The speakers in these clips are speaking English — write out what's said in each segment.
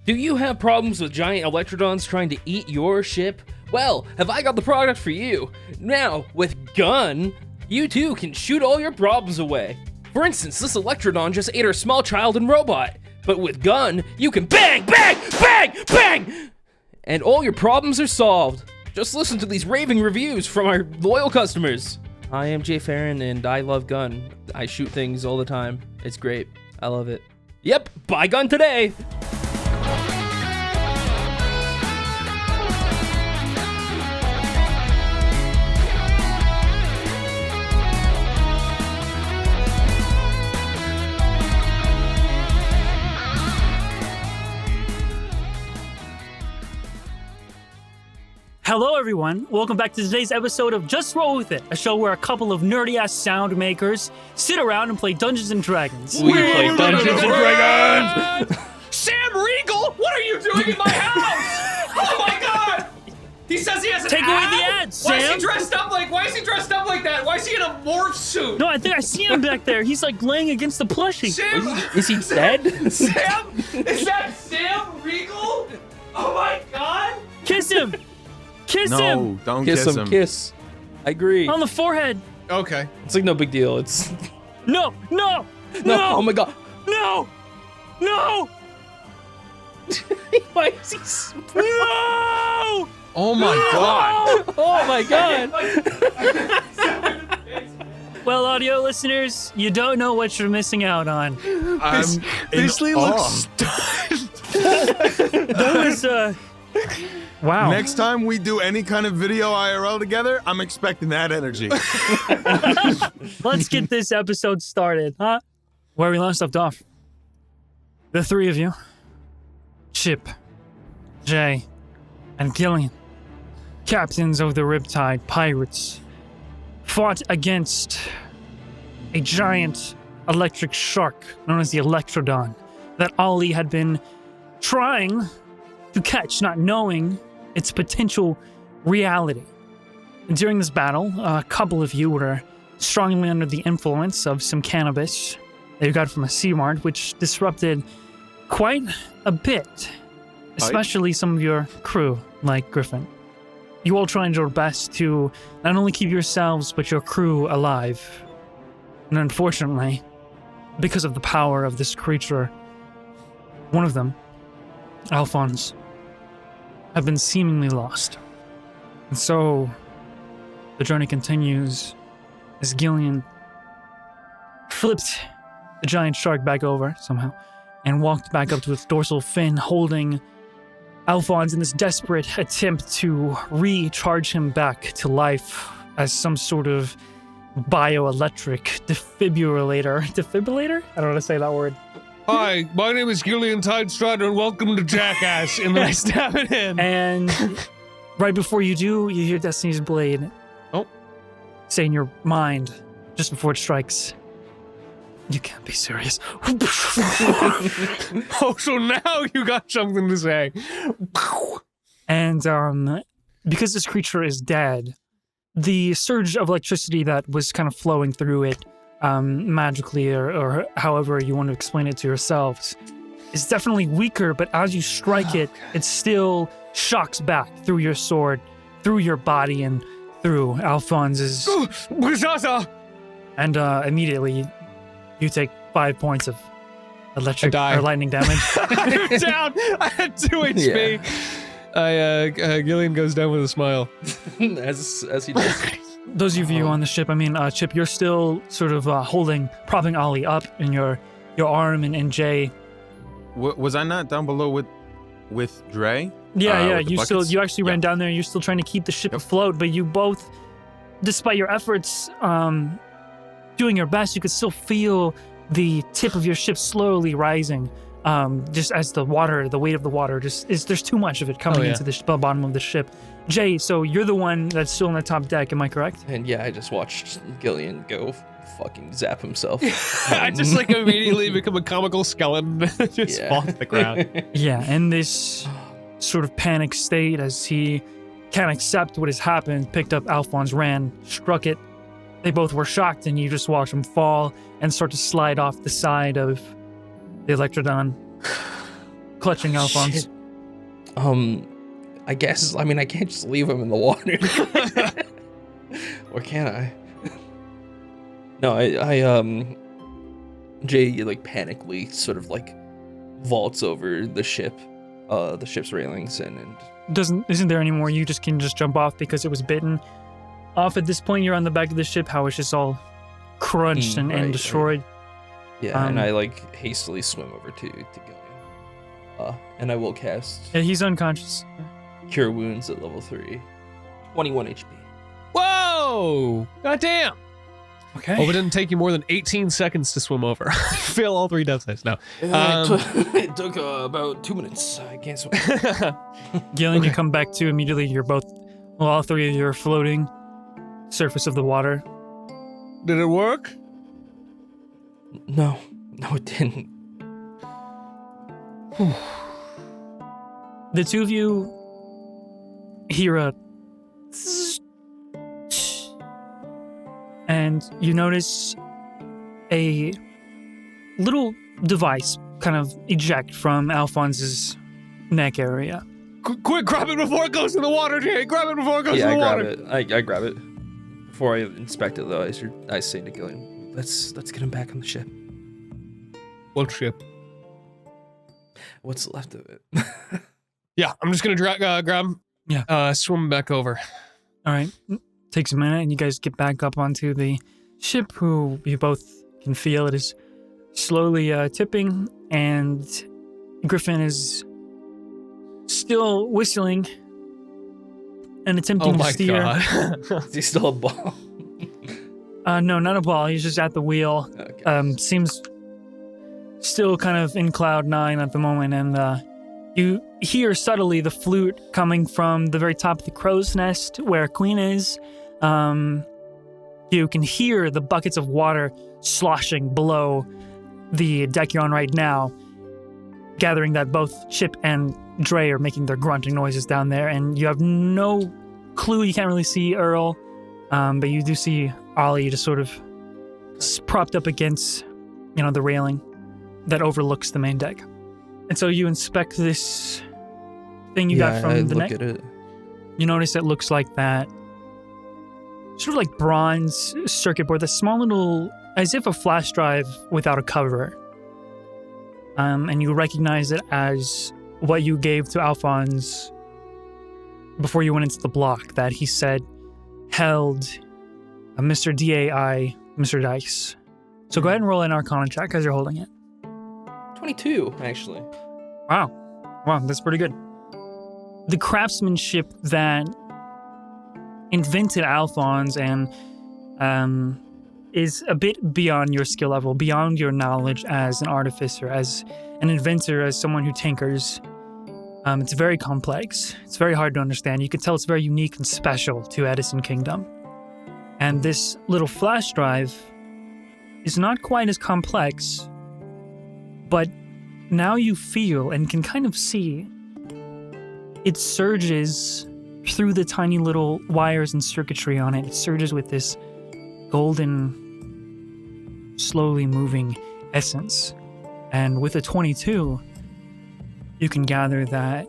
Do you have problems with giant Electrodons trying to eat your ship? Well, have I got the product for you. Now, with Gun, you too can shoot all your problems away. For instance, this Electrodon just ate our small child and robot. But with Gun, you can bang, bang, bang, bang! And all your problems are solved. Just listen to these raving reviews from our loyal customers. I am Jay Farron and I love Gun. I shoot things all the time. It's great. I love it. Yep, buy Gun today! Hello everyone, welcome back to today's episode of Just Roll With It, a show where a couple of nerdy-ass sound makers sit around and play Dungeons & Dragons. We play Dungeons & Dragons! Sam Riegel, what are you doing in my house? Oh my god! He says he has an Take away ab? the ad, Why is Sam. he dressed up like that? Why is he in a morph suit? No, I think I see him back there. He's like laying against the plushie. Sam, Is he dead? Sam, is that Sam Riegel? Oh my god! Kiss him! Kiss No, him! don't Kiss kiss him, him. kiss. I agree. On the forehead! Okay. It's like no big deal. It's No! No! no. No! Oh my god. No! No! Why is he? No! Oh my god. Oh my god. Well, audio listeners, you don't know what you're missing out on. I'm Beasley in looks awe. That was, wow. Next time we do any kind of video IRL together, I'm expecting that energy. Let's get this episode started, huh? Where we last left off. The three of you, Chip, Jay, and Gillian, captains of the Riptide Pirates, fought against a giant electric shark known as the Electrodon that Ollie had been trying to catch, not knowing its potential reality. And during this battle, a couple of you were strongly under the influence of some cannabis that you got from a Sea Mart, which disrupted quite a bit, especially some of your crew, like Griffin. You all tried your best to not only keep yourselves, but your crew alive. And unfortunately, because of the power of this creature, one of them, Alphonse, have been seemingly lost. And so, the journey continues as Gillian flipped the giant shark back over somehow and walked back up to its dorsal fin, holding Alphonse in this desperate attempt to recharge him back to life as some sort of bioelectric defibrillator. Defibrillator? I don't know how to say that word. Hi, my name is Gillian Tidestrider, and welcome to Jackass in the Nice Tavern Inn. And right before you do, you hear Destiny's Blade. Oh. Say in your mind, just before it strikes, you can't be serious. Oh, so now you got something to say. And because this creature is dead, the surge of electricity that was kind of flowing through it magically or however you want to explain it to yourselves is definitely weaker, but as you strike it, it still shocks back through your sword, through your body, and through Alphonse's. And immediately you take 5 points of electric I die. or lightning damage. I'm down. I had 2 HP. Gillian goes down with a smile. as he does. Those of you on the ship, Chip, you're still sort of propping Ollie up in your arm, and Jay. Was I not down below with Dre? Yeah, with the you buckets? you actually ran down there. You're still trying to keep the ship afloat, but you both, despite your efforts, doing your best, you could still feel the tip of your ship slowly rising. Just as the weight of the water, there's too much of it coming into the bottom of the ship. Jay, so you're the one that's still on the top deck, am I correct? And yeah, I just watched Gillian go fucking zap himself. I just immediately become a comical skeleton and just fall to the ground. Yeah, in this sort of panic state as he can't accept what has happened, picked up Alphonse, ran, struck it. They both were shocked, and you just watch him fall and start to slide off the side of the Electrodon. clutching Alphonse. Shit. I guess. I mean, I can't just leave him in the water. Or can I? No, Jay like panically sort of like vaults over the ship's railings and Isn't there anymore? You just can just jump off because it was bitten off. At this point, you're on the back of the ship. How it's just all crunched and right. destroyed. yeah, and I like hastily swim over to Gillian. And I will cast Yeah, he's unconscious. Cure Wounds at level 3. 21 HP. Whoa! Goddamn! Okay. Hope it didn't take you more than 18 seconds to swim over. Fail all 3 death saves. No. It took about 2 minutes. I can't swim. Gillian, you come back to immediately. You're both, well, all three of you are floating surface of the water. Did it work? No, it didn't. The two of you hear a and you notice a little device kind of eject from Alphonse's neck area. Quick, grab it before it goes in the water, Jay. Grab it before it goes in the water. I grab it. Before I inspect it, though, I say to Gillian, let's get him back on the ship. What ship? What's left of it? Yeah, I'm just gonna grab him. Yeah. Swim back over. All right. Takes a minute, and you guys get back up onto the ship, who you both can feel it is slowly tipping, and Griffin is still whistling and attempting to steer. God. Is he still a ball? No, not a ball. He's just at the wheel. Okay. Seems still kind of in cloud 9 at the moment, and you hear subtly the flute coming from the very top of the crow's nest where Queen is. You can hear the buckets of water sloshing below the deck you're on right now, gathering that both Chip and Dre are making their grunting noises down there, and you have no clue. You can't really see Earl, but you do see Ollie just sort of propped up against, the railing that overlooks the main deck. And so you inspect this thing you got from the neck. Look at it. You notice it looks like that sort of like bronze circuit board, the small little, as if a flash drive without a cover. And you recognize it as what you gave to Alphonse before you went into the block, that he said held a Mr. DAI, Mr. Dice. So go ahead and roll an Arcana check because you're holding it. 22, actually. Wow, that's pretty good. The craftsmanship that invented Alphonse and is a bit beyond your skill level, beyond your knowledge as an artificer, as an inventor, as someone who tinkers. It's very complex. It's very hard to understand. You can tell it's very unique and special to Edison Kingdom. And this little flash drive is not quite as complex, but now you feel and can kind of see it surges through the tiny little wires and circuitry on it. It surges with this golden, slowly moving essence. And with a 22, you can gather that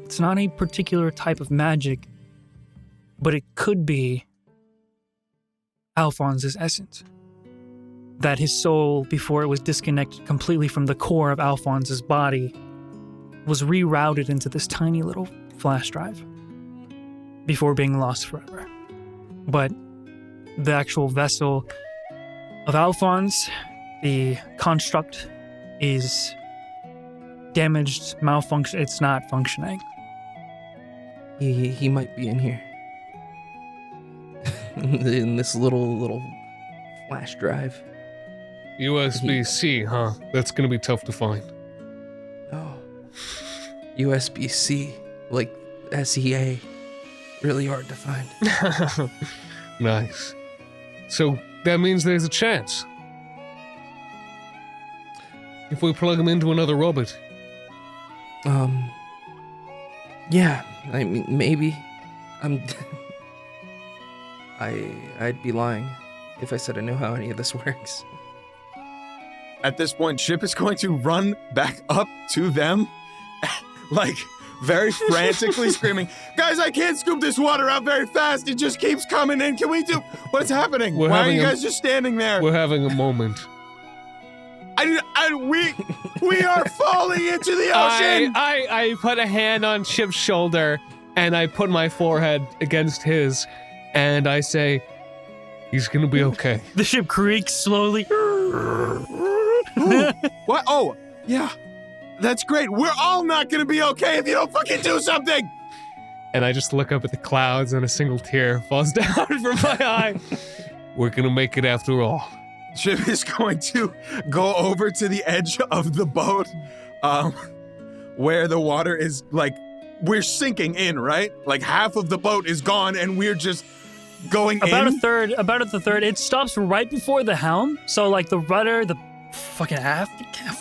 it's not a particular type of magic, but it could be Alphonse's essence. That his soul, before it was disconnected completely from the core of Alphonse's body, was rerouted into this tiny little flash drive before being lost forever. But the actual vessel of Alphonse, the construct, is damaged, malfunction. It's not functioning. He might be in here. In this little flash drive. USB-C, huh? That's gonna be tough to find. Oh. USB-C, like SEA. Really hard to find. Nice. So that means there's a chance. If we plug him into another robot. Yeah, I mean, maybe. I'd be lying if I said I knew how any of this works. at this point, Ship is going to run back up to them, like very frantically screaming, "Guys, I can't scoop this water out very fast. It just keeps coming in. Can we do? What's happening? We're Why are having you a- guys just standing there? We're having a moment. We are falling into the ocean." I put a hand on Chip's shoulder and I put my forehead against his and I say, he's gonna be okay. The ship creaks slowly. What? Oh, yeah. That's great. We're all not gonna be okay if you don't fucking do something. And I just look up at the clouds and a single tear falls down from my eye. We're gonna make it after all. Chip is going to go over to the edge of the boat, where the water is like, we're sinking in, right? Like half of the boat is gone and we're just going About in. a third. It stops right before the helm. So like the rudder, the fucking half.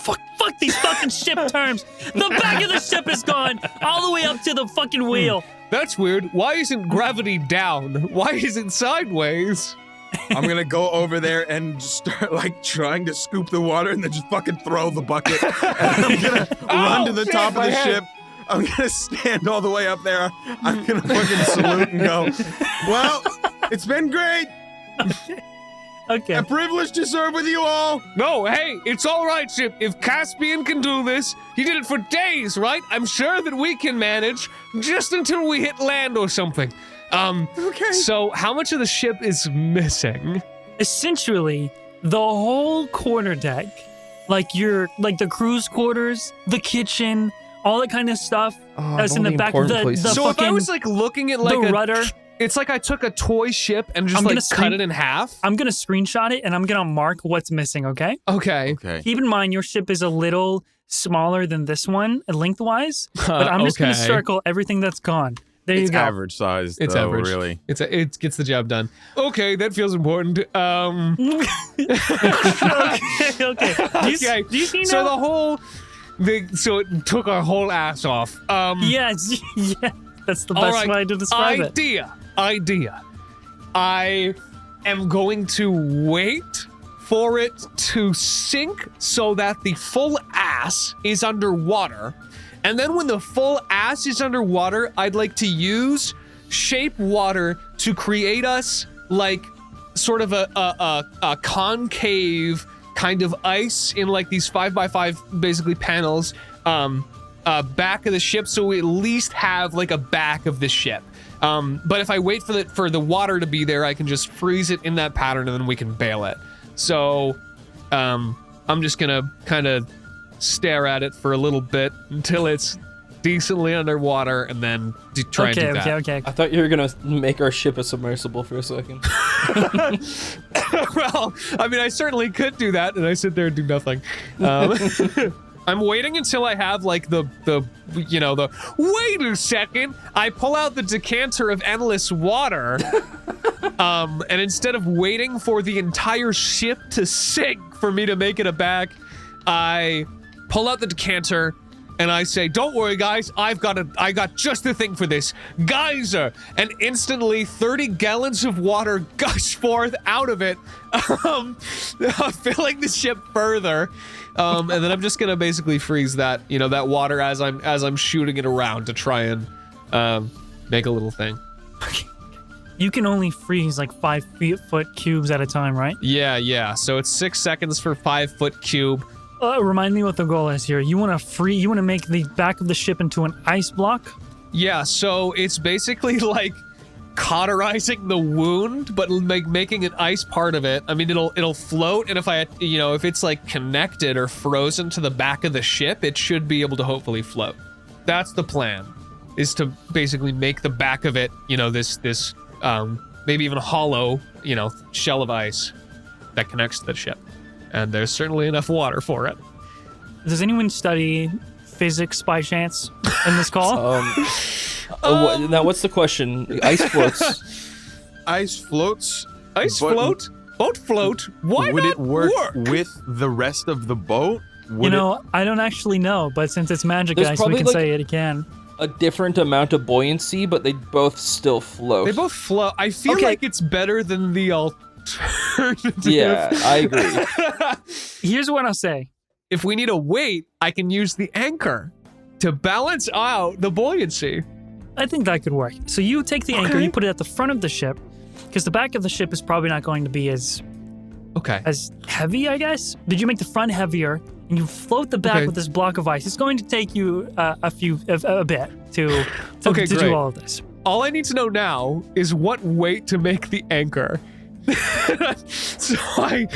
Fuck these fucking ship terms. The back of the ship is gone all the way up to the fucking wheel. That's weird. Why isn't gravity down? Why is it sideways? I'm gonna go over there and start like trying to scoop the water and then just fucking throw the bucket. And I'm gonna run to the top of the ship. I'm gonna stand all the way up there. I'm gonna fucking salute and go, "Well, it's been great. Okay. A privilege to serve with you all." No, hey, it's all right, Chip. If Caspian can do this, he did it for days, right? I'm sure that we can manage just until we hit land or something. Okay. So how much of the ship is missing? Essentially, the whole quarter deck, like the crew's quarters, the kitchen, all that kind of stuff that's in the back of the So if I fucking was like looking at like the a rudder. it's like I took a toy ship and just I'm like gonna cut screen- it in half. I'm gonna screenshot it and I'm gonna mark what's missing, okay? Okay. Okay. Keep in mind your ship is a little smaller than this one lengthwise, but I'm just gonna Okay. circle everything that's gone. There you It's go. average size, It's though, average. really. It gets the job done. Okay, that feels important. Okay. Okay. Do you see So now? the whole so it took our whole ass off. Yes, yeah. That's the All best right, way to describe it. idea. I am going to wait for it to sink so that the full ass is underwater. And then when the full ass is underwater, I'd like to use shape water to create us like sort of a concave kind of ice in like these 5x5 basically panels back of the ship, so we at least have like a back of the ship. But if I wait for the water to be there, I can just freeze it in that pattern and then we can bail it. So I'm just gonna kind of stare at it for a little bit until it's decently underwater and then try and do that. Okay. I thought you were gonna make our ship a submersible for a second. Well, I mean, I certainly could do that, and I sit there and do nothing. I'm waiting until I have like the wait a second. I pull out the decanter of endless water, and instead of waiting for the entire ship to sink for me to make it a back, I pull out the decanter. And I say, "Don't worry, guys. I got just the thing for this. Geyser!" And instantly, 30 gallons of water gush forth out of it, filling the ship further. And then I'm just gonna basically freeze that water as I'm shooting it around to try and make a little thing. You can only freeze like 5 foot cubes at a time, right? Yeah. So it's 6 seconds for 5 foot cube. Remind me what the goal is here. You want to make the back of the ship into an ice block? Yeah, so it's basically like cauterizing the wound, but like making an ice part of it. I mean, it'll float, and if it's like connected or frozen to the back of the ship, it should be able to hopefully float. That's the plan, is to basically make the back of it, this maybe even a hollow, shell of ice that connects to the ship. And there's certainly enough water for it. Does anyone study physics by chance in this call? Now, what's the question? Ice floats. Ice floats. Ice but float? Boat float? Why would not it work with the rest of the boat? Would I don't actually know, but since it's magic There's ice, we probably, can like, say it can. A different amount of buoyancy, but they both still float. They both float. I feel Okay. like it's better than the alternative. Yeah, I agree. Here's what I'll say. If we need a weight, I can use the anchor to balance out the buoyancy. I think that could work. So you take the anchor, you put it at the front of the ship, because the back of the ship is probably not going to be as heavy, I guess. Did you make the front heavier and you float the back with this block of ice? It's going to take you a bit to do all of this. All I need to know now is what weight to make the anchor. So I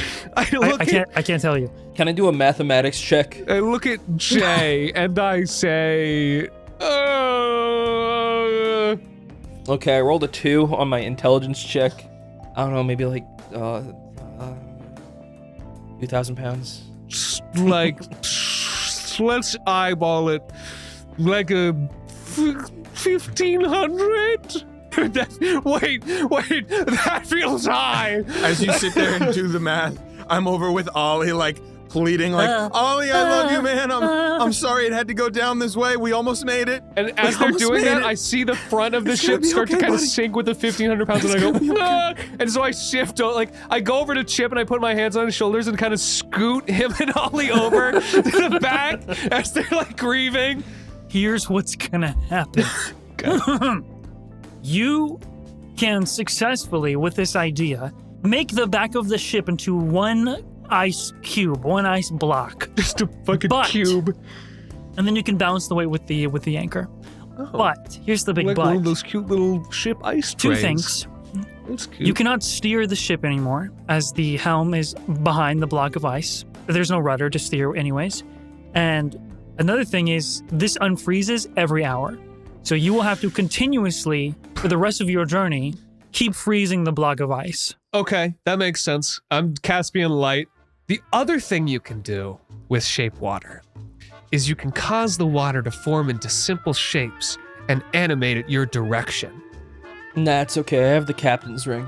can't tell you. Can I do a mathematics check? I look at Jay and I say, Okay, I rolled a 2 on my intelligence check. I don't know, maybe like 2,000 pounds. like, let's eyeball it, like a 1,500. Wait, that feels high. As you sit there and do the math, I'm over with Ollie, like pleading, like, Ollie, I love you, man. I'm sorry it had to go down this way. We almost made it. And as they're doing that, I see the front of the ship start to kind of sink with the 1,500 pounds, and I go, and so I shift, like, I go over to Chip and I put my hands on his shoulders and kind of scoot him and Ollie over to the back as they're like grieving. Here's what's gonna happen. You can successfully, with this idea, make the back of the ship into one ice cube, one ice block. Just a fucking cube. And then you can balance the weight with the anchor. Oh. But here's the big like but. One of those cute little ship ice trains. 2 things. That's cute. You cannot steer the ship anymore, as the helm is behind the block of ice. There's no rudder to steer anyways. And another thing is, this unfreezes every hour. So you will have to continuously, for the rest of your journey, keep freezing the block of ice. Okay, that makes sense. I'm Caspian Light. The other thing you can do with shape water is you can cause the water to form into simple shapes and animate it your direction. Nah, it's okay. I have the captain's ring.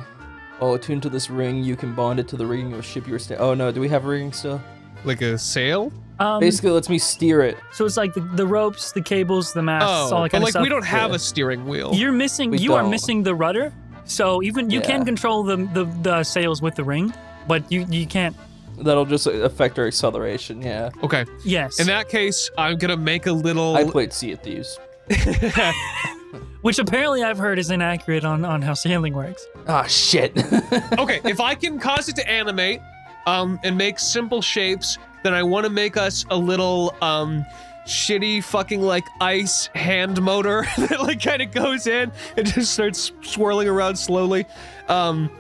Oh, attuned to this ring, you can bond it to the rigging of a ship you were staying. Oh no, do we have a rigging still? Like a sail? Basically, lets me steer it. So it's like the ropes, the cables, the masts, all that kind of stuff. We don't have a steering wheel. You are missing the rudder. So even you can control the sails with the ring, but you can't. That'll just affect our acceleration, yeah. Okay. Yes. In that case, I'm gonna make a little. I played Sea of Thieves. Which apparently I've heard is inaccurate on how sailing works. Ah, shit. Okay, if I can cause it to animate, and make simple shapes, then I want to make us a little, shitty fucking like ice hand motor that like kind of goes in and just starts swirling around slowly. And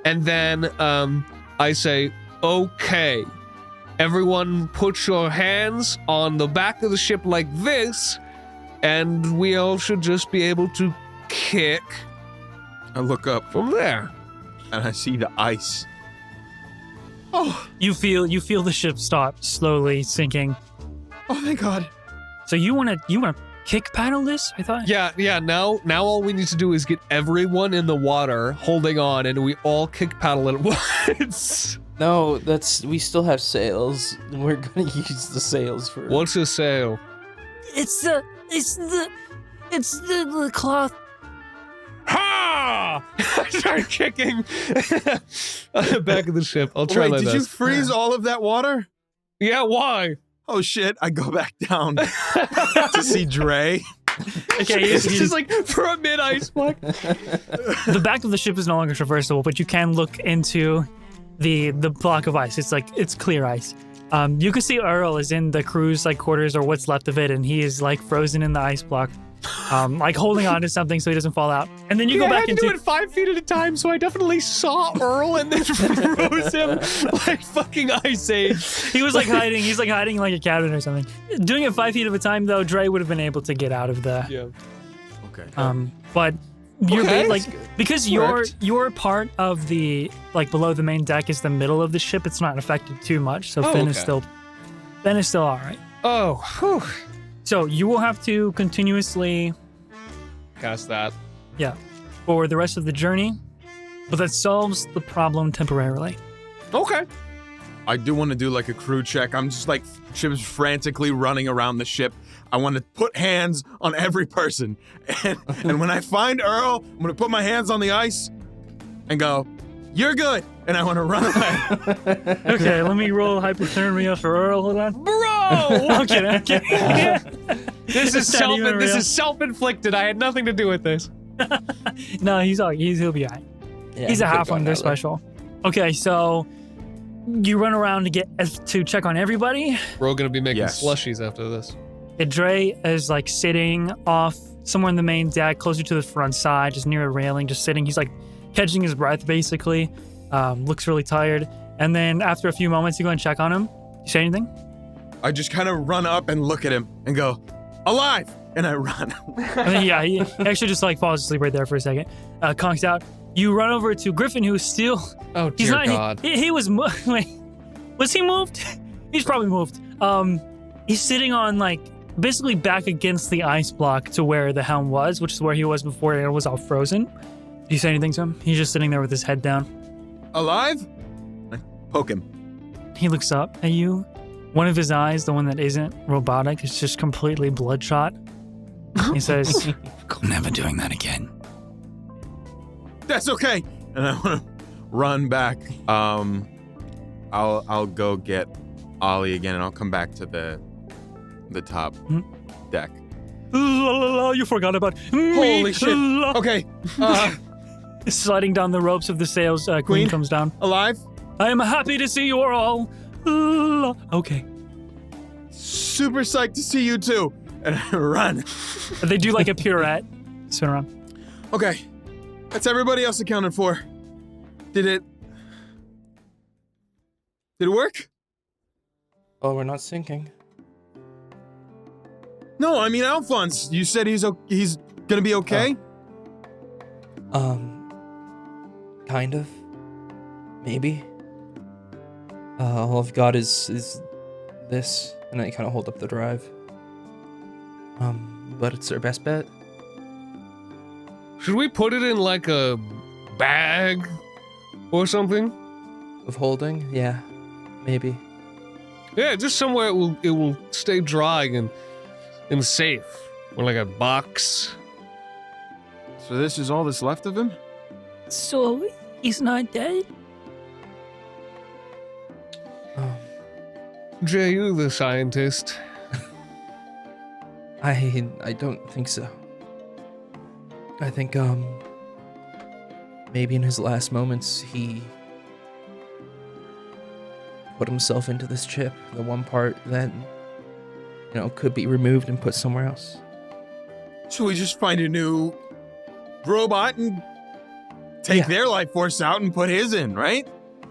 then, I say, okay, everyone put your hands on the back of the ship like this, and we all should just be able to kick. I look up from there, and I see the ice. Oh, you feel the ship stop slowly sinking. Oh, thank God. So you wanna kick paddle this? I thought. Yeah. Now all we need to do is get everyone in the water holding on, and we all kick paddle at once. No, we still have sails. We're gonna use the sails for. What's a sail? It's the cloth. Ha! I start kicking on the back of the ship. I'll try my best. Did you freeze all of that water? Yeah, why? Oh shit, I go back down to see Dre. Okay, it's just like for a mid-ice block. The back of the ship is no longer traversable, but you can look into the block of ice. It's clear ice. You can see Earl is in the crew's like quarters or what's left of it, and he is like frozen in the ice block. Like holding on to something so he doesn't fall out. And then you go back into... I had to do it 5 feet at a time, so I definitely saw Earl and then froze him like fucking Ice Age. He was like hiding. He's like hiding in like a cabin or something. Doing it 5 feet at a time, though, Dre would have been able to get out of the... Yeah. Okay. But you're Okay. like... Because your part of the... Like below the main deck is the middle of the ship. It's not affected too much, so Finn is still all right. Oh, whew. So you will have to continuously... Cast that. Yeah. For the rest of the journey. But that solves the problem temporarily. Okay. I do want to do like a crew check. I'm just like ships frantically running around the ship. I want to put hands on every person. And when I find Earl, I'm going to put my hands on the ice and go, you're good. And I want to run away. Okay, let me roll hypothermia for Earl. Hold on. Bro! I'm kidding. This is It's not even real. self-inflicted. I had nothing to do with this. No, he'll be alright. Yeah, He's a could've halfling. gone They're that way. special. Okay, so you run around to check on everybody. We're all gonna be making Yes. slushies after this. Dre is like sitting off somewhere in the main deck, closer to the front side, just near a railing, just sitting. He's like catching his breath, basically. Looks really tired. And then after a few moments, you go and check on him. You say anything? I just kind of run up and look at him and go, alive! And I run. And then, yeah, he actually just like falls asleep right there for a second. Conks out. You run over to Griffin, who's still. Oh He's dear not. God. He was. Wait, was he moved? He's probably moved. He's sitting on like basically back against the ice block to where the helm was, which is where he was before it was all frozen. Do you say anything to him? He's just sitting there with his head down. Alive? I poke him. He looks up at you. One of his eyes, the one that isn't robotic, is just completely bloodshot. He says, I'm never doing that again. That's okay. And I want to run back. I'll go get Ollie again, and I'll come back to the top deck. la, la, la, you forgot about me. Holy shit. La. Okay. Sliding down the ropes of the sails, Queen Queen? comes down. Alive? I am happy to see you all. La. Okay. Super psyched to see you too. And I run. They do like a pirouette. Spin around. Okay. That's everybody else accounted for. Did it work? Oh, we're not sinking. No, I mean Alphonse. You said he's gonna be okay. Kind of. Maybe. All I've got is this, and I kind of hold up the drive. But it's our best bet. Should we put it in like a bag or something? Of holding? Yeah. Maybe. Yeah, just somewhere it will stay dry and safe. Or like a box. So this is all that's left of him? So he's not dead? Jay, you the scientist. I don't think so. I think maybe in his last moments he put himself into this chip, the one part that could be removed and put somewhere else. Should we just find a new robot and take Yeah. their life force out and put his in, right?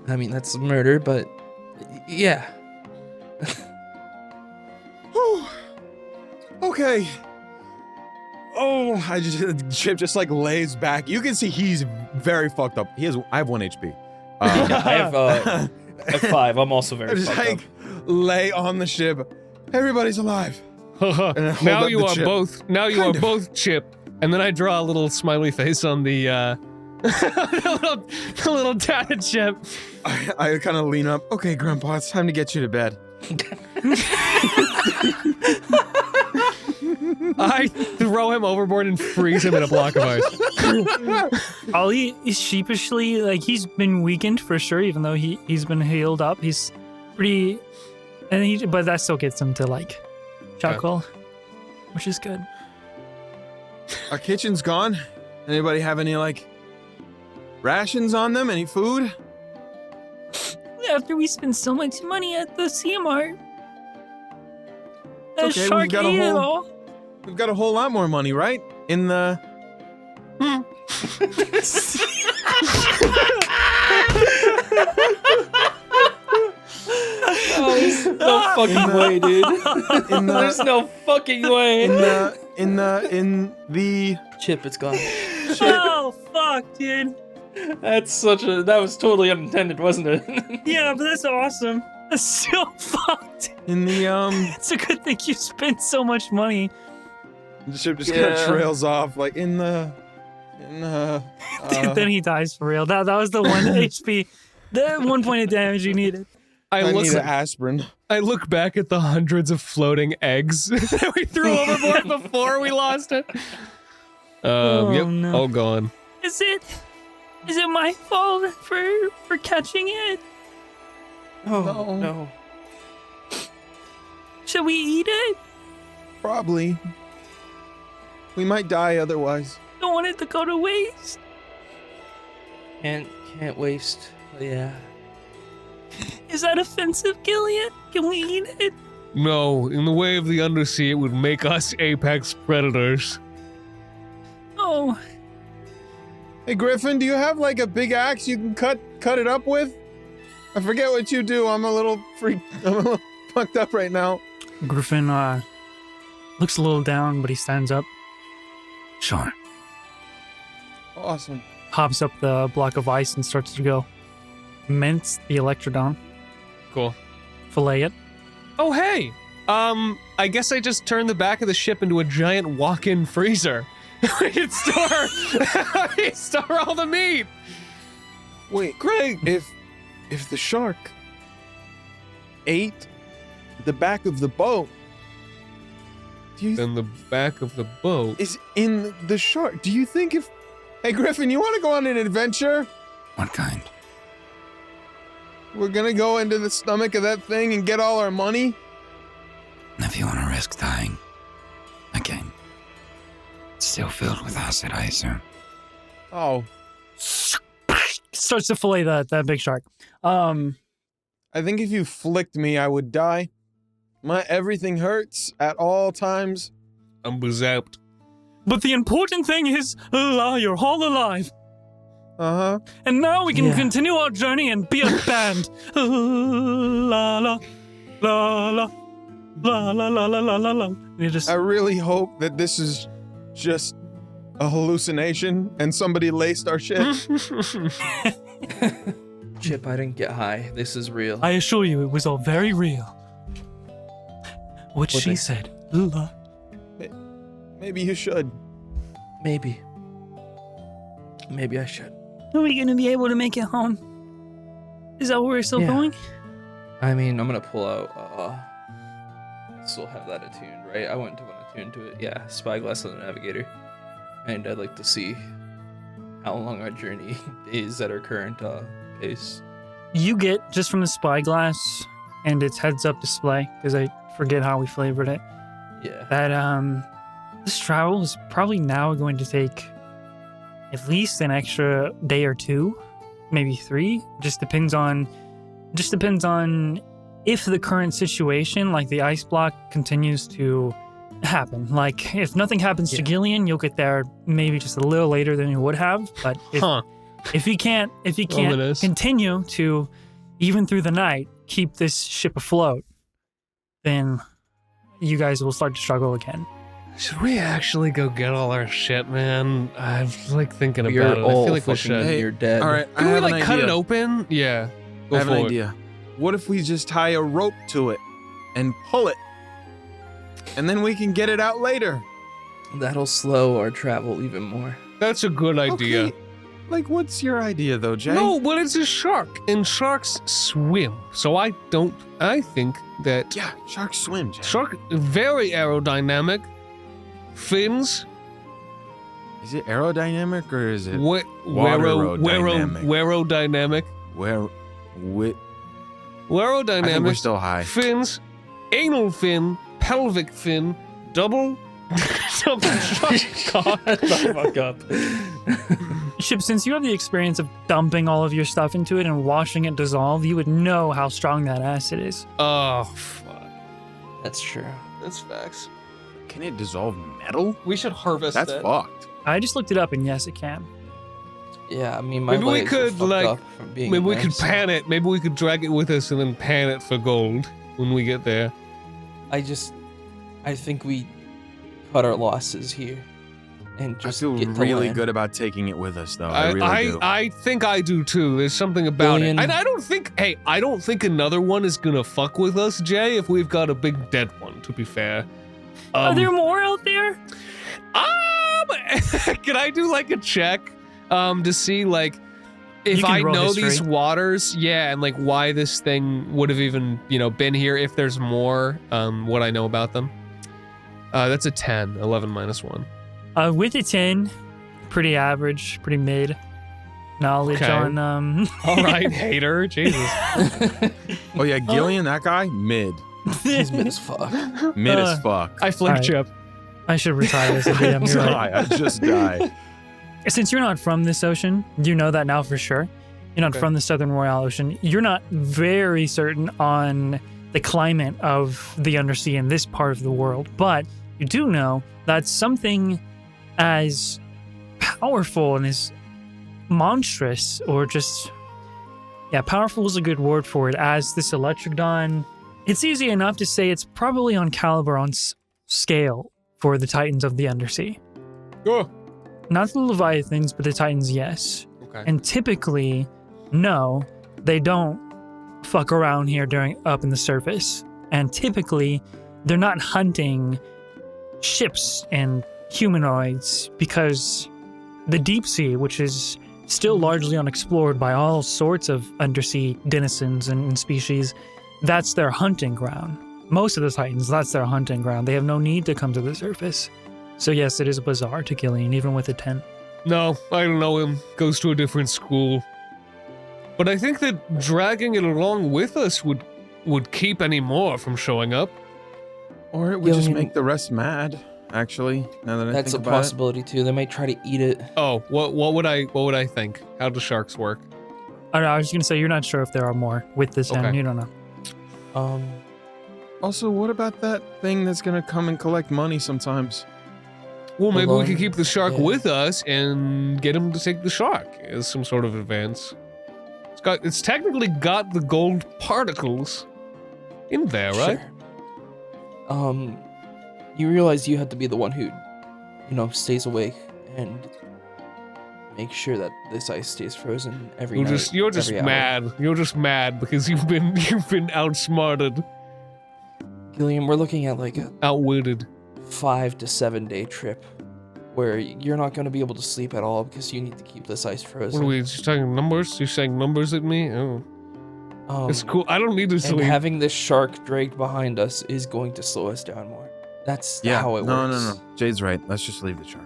I mean, that's murder, but yeah. Whew. Okay. Oh, Chip just like lays back. You can see he's very fucked up. I have 1 HP. I have at 5. I'm also very just fucked like up. lay on the ship. Everybody's alive. I hold now up you the are chip. both. Now you Kind are of. both Chip, and then I draw a little smiley face on the a little tatted Chip. I kind of lean up. Okay, Grandpa, it's time to get you to bed. I throw him overboard and freeze him in a block of ice. Ollie is sheepishly, like, he's been weakened for sure, even though he's been healed up. He's pretty, but that still gets him to, like, chuckle, which is good. Our kitchen's gone. Anybody have any, like, rations on them? Any food? After we spend so much money at the CMart, the Okay, shark we've got a ate it whole- all. We've got a whole lot more money, right? In the... Oh, there's no fucking way, dude. In the... There's no fucking way. in the... Chip, it's gone. Oh, fuck, dude. That was totally unintended, wasn't it? Yeah, but that's awesome. That's so fucked. In the, It's a good thing you spent so much money. The ship just kind of Yeah. trails off, like, in the... Then he dies for real. That was the 1 HP, the 1 point of damage you needed. I I look. need an aspirin. I look back at the hundreds of floating eggs that we threw overboard before we lost it. Oh, Yep, no. all gone. Is it? Is it my fault for catching it? Oh, no. Should we eat it? Probably. We might die otherwise. Don't want it to go to waste. Can't waste. Yeah. Is that offensive, Gillian? Can we eat it? No, in the way of the undersea, it would make us apex predators. Oh, Hey Griffin, do you have like a big axe you can cut it up with? I forget what you do. I'm a little fucked up right now. Griffin looks a little down, but he stands up, Sure. Awesome. hops up the block of ice, and starts to go mince the Electrodon, Cool. fillet it. Oh, hey. I guess I just turned the back of the ship into a giant walk-in freezer. We can store all the meat. Wait, Great. if the shark ate the back of the boat, do you In the back of the boat. is in the shark? Do you think if Hey Griffin, you want to go on an adventure? What kind? We're gonna go into the stomach of that thing and get all our money? If you want to risk dying. Again. Still filled with acid, I assume. Oh, Starts to fillet that big shark. I think if you flicked me, I would die. My everything hurts at all times. I'm zapped. But the important thing is, you're all alive. Uh-huh. And now we can Yeah. continue our journey and be a band. La la la la la la la la la la la. You just I really hope that this is just a hallucination and somebody laced our shit. Chip, I didn't get high. This is real. I assure you, it was all very real. What What she they- said. La. Maybe you should. Maybe. Maybe I should. Are we gonna be able to make it home? Is that where we're still Yeah. going? I mean, I'm gonna pull out. I still have that attuned, right? I went to one attuned to it. Yeah, Spyglass on the Navigator, and I'd like to see how long our journey is at our current pace. You get just from the spyglass and its heads-up display, because I forget how we flavored it. Yeah. That this travel is probably now going to take at least an extra day or two, maybe 3. Just depends on if the current situation, like the ice block, continues to happen. Like if nothing happens to Yeah. Gillian, you'll get there maybe just a little later than you would have. But if you can't Ominous. continue to, even through the night, keep this ship afloat, then you guys will start to struggle again. Should we actually go get all our shit, man? I'm like thinking You're about it. I all feel like we fucking. should. Hey, You're dead. All right, I Can we have like an cut it idea. open? Yeah. Go I have an for it. idea. What if we just tie a rope to it and pull it? And then we can get it out later. That'll slow our travel even more. That's a good idea. Okay. Like, what's your idea though, Jay? No, but it's a shark, and sharks swim. So I think that Yeah, sharks swim, Jay. shark very aerodynamic, fins, Is it aerodynamic or is it Warodynamic. where? Wit? I think we're Warodynamic, still high. fins, anal fin, pelvic fin, double something. God, the fuck up. Ship, since you have the experience of dumping all of your stuff into it and watching it dissolve, you would know how strong that acid is. Oh, fuck. That's true. That's facts. Can it dissolve metal? We should harvest That's that. fucked. I just looked it up, and yes, it can. Yeah, I mean, my Maybe we legs are could, fucked like, up from being Maybe we there, could so pan it. Maybe we could drag it with us and then pan it for gold when we get there. I think we cut our losses here, and I just feel get to really land. good about taking it with us, though. I really do. I think I do too. There's something about Billion- it. And I don't think another one is gonna fuck with us, Jay, if we've got a big dead one, to be fair. Are there more out there? Can I do like a check to see like if You can I roll know history. these waters, yeah, and like why this thing would have even, been here if there's more, what I know about them. That's a 10, 11 minus 1. With a 10, pretty average, pretty mid. knowledge Okay. on All right, hater. Jesus. Oh yeah, Gillian, that guy, mid He's mid as fuck. as fuck. I flick Alright. Chip. I should retire as a DM. You're right. I just die. Since you're not from this ocean, you know that now for sure. You're not from the Southern Royal Ocean. You're not very certain on the climate of the undersea in this part of the world, but you do know that something as powerful and as monstrous, or just, yeah, powerful is a good word for it, as this Electrodon, it's easy enough to say it's probably on Calibron's scale for the Titans of the undersea. Oh. Not the Leviathans, but the Titans, yes. Okay. And typically, no, they don't fuck around here up in the surface. And typically, they're not hunting ships and humanoids because the deep sea, which is still largely unexplored by all sorts of undersea denizens and species, that's their hunting ground. Most of the Titans, that's their hunting ground. They have no need to come to the surface. So yes, it is bizarre to Gillian, even with a tent. No, I don't know him. Goes to a different school. But I think that dragging it along with us would keep any more from showing up. Or it would just Gillian- make the rest mad. Actually, now that I That's a think about possibility too. They might try to eat it. Oh, what would I think? How do sharks work? I don't know, I was just gonna say you're not sure if there are more with this Okay. end. You don't know. Um, it. Also, what about that thing that's gonna come and collect money sometimes? Well, maybe we Alone? could keep the shark Yeah. with us and get him to take the shark as some sort of advance. It's technically got the gold particles in there, right? Sure. You realize you have to be the one who, stays awake and make sure that this ice stays frozen every night. You're just every hour. mad. You're just mad because you've been outsmarted, Gillian, we're looking at like a outwitted. 5 to 7 day trip where you're not going to be able to sleep at all because you need to keep this ice What frozen. are we just talking numbers? You're saying numbers at me? Oh, it's cool. I don't need to And sleep. having this shark dragged behind us is going to slow us down more. That's how it no, works. No. Jade's right. Let's just leave the shark.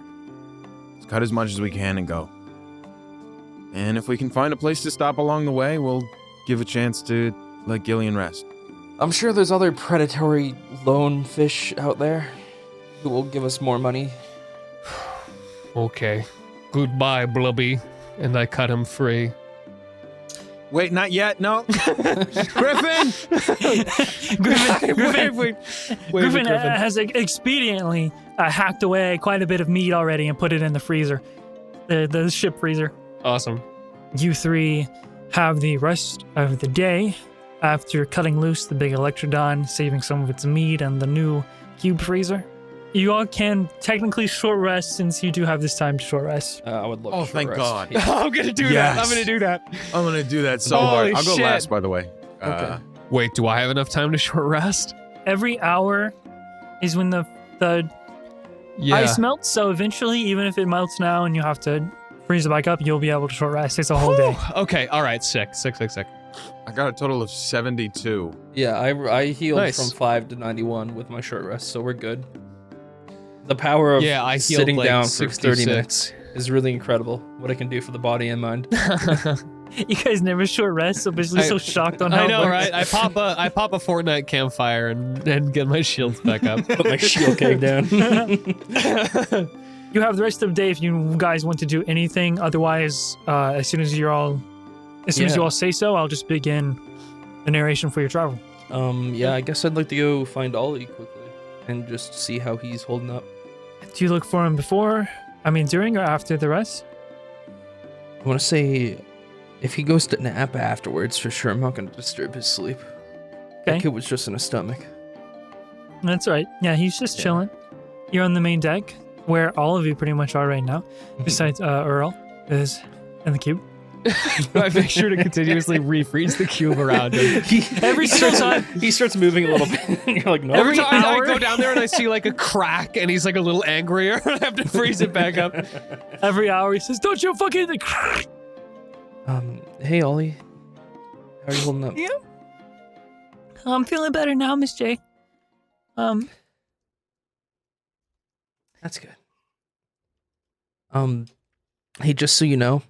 Let's cut as much as we can and go. And if we can find a place to stop along the way, we'll give a chance to let Gillian rest. I'm sure there's other predatory lone fish out there who will give us more money. Okay. Goodbye, Blubby. And I cut him free. Wait, not yet. No. Griffin! Griffin Griffin. has expediently hacked away quite a bit of meat already and put it in the freezer, the ship freezer. Awesome. You three have the rest of the day after cutting loose the big Electrodon, saving some of its meat and the new cube freezer. You all can technically short rest since you do have this time to short rest. I would love Oh, short thank rest. God. Yeah. I'm gonna do Yes. that. I'm gonna do that. I'm going to do that so Holy hard. I'll go shit. last, by the way. Okay. Wait, do I have enough time to short rest? Every hour is when the Yeah. ice melts, so eventually, even if it melts now and you have to freeze it back up, you'll be able to short rest. It's a whole day. Okay. All right. Sick. I got a total of 72. Yeah, I healed Nice. from 5 to 91 with my short rest, so we're good. The power of Yeah, I healed sitting like down for 30 66. minutes is really incredible. What it can do for the body and mind. You guys never short rest, so basically so shocked on how I it know, works. right? I pop a Fortnite campfire and get my shields back up. Put my shield keg down. You have the rest of the day if you guys want to do anything. Otherwise, as soon as you all say so, I'll just begin the narration for your travel. Yeah, I guess I'd like to go find Ollie quickly and just see how he's holding up. Do you look for him during or after the rest? I want to say, if he goes to nap afterwards, for sure, I'm not going to disturb his sleep. Okay. That kid was just in his stomach. That's right. Yeah, he's just chilling. You're on the main deck, where all of you pretty much are right now, besides Earl is in the cube. I make sure to continuously refreeze the cube around him. Every single time. He starts moving a little bit. And you're like, no. Every time I hour? go down there and I see like a crack and he's like a little angrier, I have to freeze it back up. Every hour he says, "Don't you fucking..." Hey, Ollie. How are you holding up? Yeah. I'm feeling better now, Miss J. That's good. Hey, just so you know,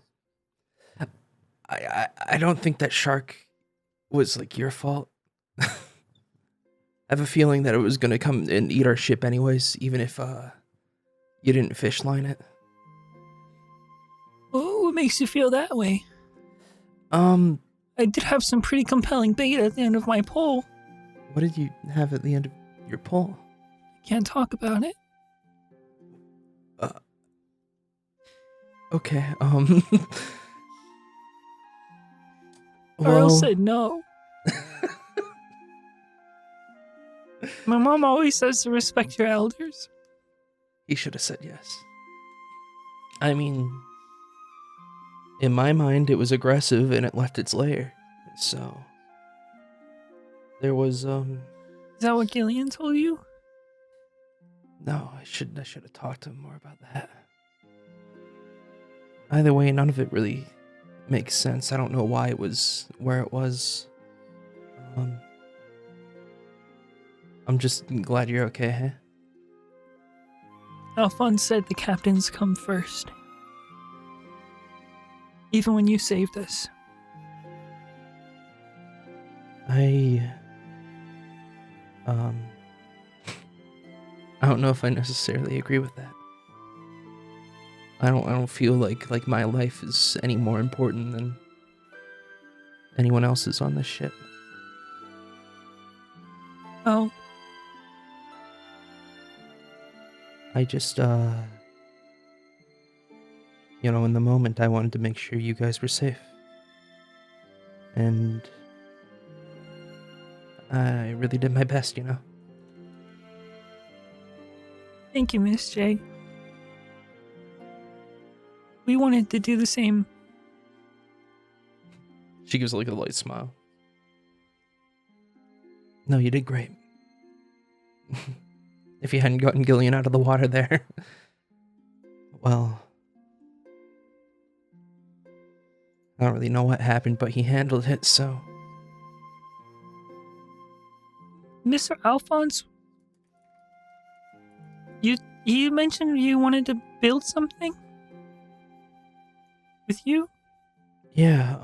I don't think that shark was like your fault. I have a feeling that it was gonna come and eat our ship anyways, even if you didn't fish line it. Oh, what makes you feel that way? I did have some pretty compelling bait at the end of my pole. What did you have at the end of your pole? Can't talk about it. Okay, Earl said no. My mom always says to respect your elders. He should have said yes. I mean, in my mind, it was aggressive and it left its lair. So, there was, Is that what Gillian told you? no, I should have talked to him more about that. Either way, none of it really makes sense. I don't know why it was where it was. I'm just glad you're okay, huh? Alphonse said the captains come first. Even when you saved us. I don't know if I necessarily agree with that. I don't feel like my life is any more important than anyone else's on this ship. Oh, I just in the moment I wanted to make sure you guys were safe. And I really did my best, thank you, Miss J. We wanted to do the same. She gives like a light smile. No, you did great. If you hadn't gotten Gillian out of the water there, well, I don't really know what happened, but he handled it, so. Mr. Alphonse, you mentioned you wanted to build something? With you? Yeah,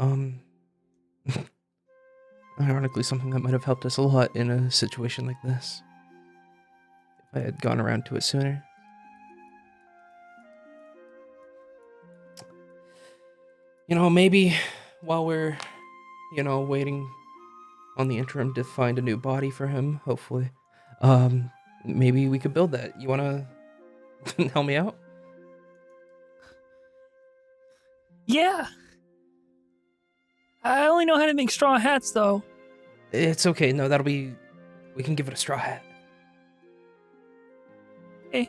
ironically, something that might have helped us a lot in a situation like this. If I had gone around to it sooner. Maybe while we're, waiting on the interim to find a new body for him, hopefully, maybe we could build that. You wanna help me out? Yeah. I only know how to make straw hats, though. It's okay. No, we can give it a straw hat. Okay.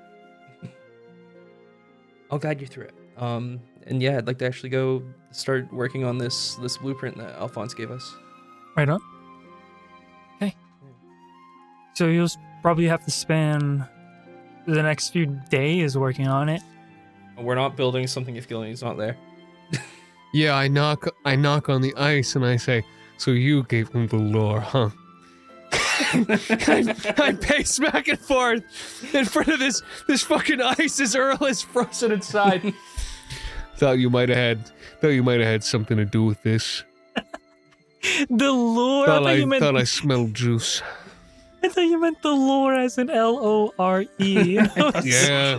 I'll guide you through it. And yeah, I'd like to actually go start working on this blueprint that Alphonse gave us. Right on. Okay. So you'll probably have to spend the next few days working on it. We're not building something if Gillian's not there. Yeah, I knock on the ice and I say, "So you gave him the lure, huh?" I pace back and forth in front of this fucking ice as Earl is frozen inside. Thought you might have had something to do with this. The lure? Thought I smelled juice. I thought you meant the lore as in Lore. Yeah.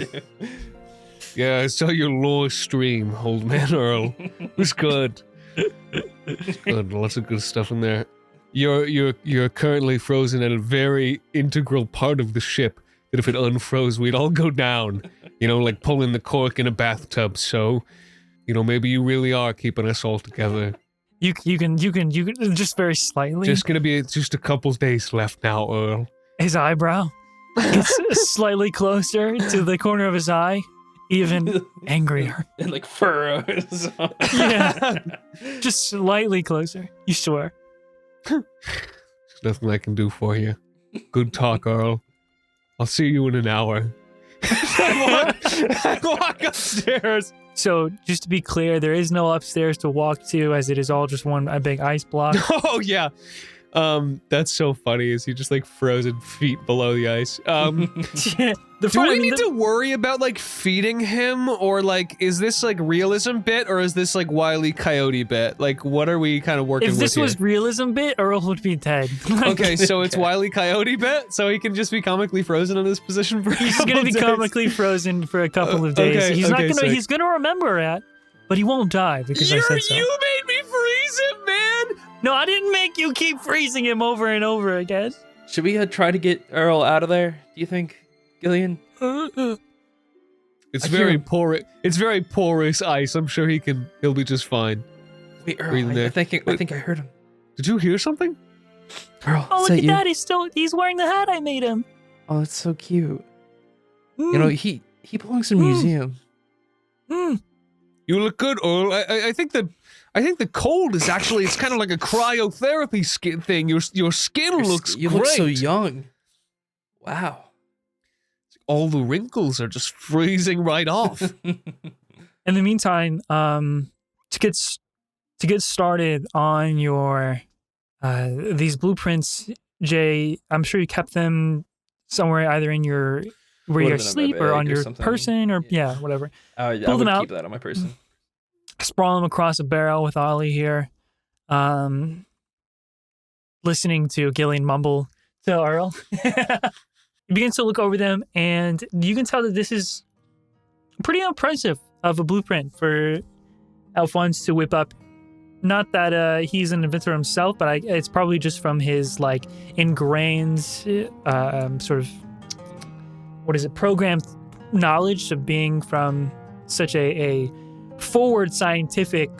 Yeah, I saw your lore stream, old man Earl. It was good. It's good. Lots of good stuff in there. You're currently frozen at a very integral part of the ship that if it unfroze, we'd all go down. Like pulling the cork in a bathtub. So, maybe you really are keeping us all together. You can just very slightly. Just gonna be just a couple days left now, Earl. His eyebrow gets slightly closer to the corner of his eye. Even angrier. And like furrows. Yeah. Just slightly closer. You swear? There's nothing I can do for you. Good talk, Earl. I'll see you in an hour. I walk upstairs. So, just to be clear, there is no upstairs to walk to, as it is all just a big ice block. Oh, yeah. That's so funny. Is he just like frozen feet below the ice? Do we need to worry about like feeding him, or like is this like realism bit, or is this like Wile E. Coyote bit? Like, what are we kind of working with If this here? was realism bit, Earl would be dead. Okay, so it's Wile E. Coyote bit, so he can just be comically frozen in this position for He's gonna be comically frozen for a couple of days. Okay, he's not gonna. sick. He's gonna remember it, but he won't die because I said so. You made me freeze him, man! No, I didn't make you keep freezing him over and over again. Should we try to get Earl out of there? Do you think, Gillian? It's I very hear- porous. It's very porous ice. I'm sure he'll be just fine. Wait, Earl. Breathing I there. think I heard him. Did you hear something? Earl, Oh, is look that at you? that! He's wearing the hat I made him. Oh, that's so cute. Mm, You know, he belongs in a museum. mm. You look good, Earl. I think the cold is actually it's kind of like a cryotherapy skin thing. Your skin looks You great. look so young. Wow. All the wrinkles are just freezing right off. In the meantime, to get started on your these blueprints, Jay, I'm sure you kept them somewhere either in your where Would've you been in my sleep or bag on or your something. person or Yeah. whatever. I Pull them would out. keep that on my person. Sprawl them across a barrel with Ollie here, listening to Gillian mumble to Earl. He begins to look over them, and you can tell that this is pretty impressive of a blueprint for Alphonse to whip up. Not that he's an inventor himself, but it's probably just from his like ingrained sort of programmed knowledge of being from such a forward scientific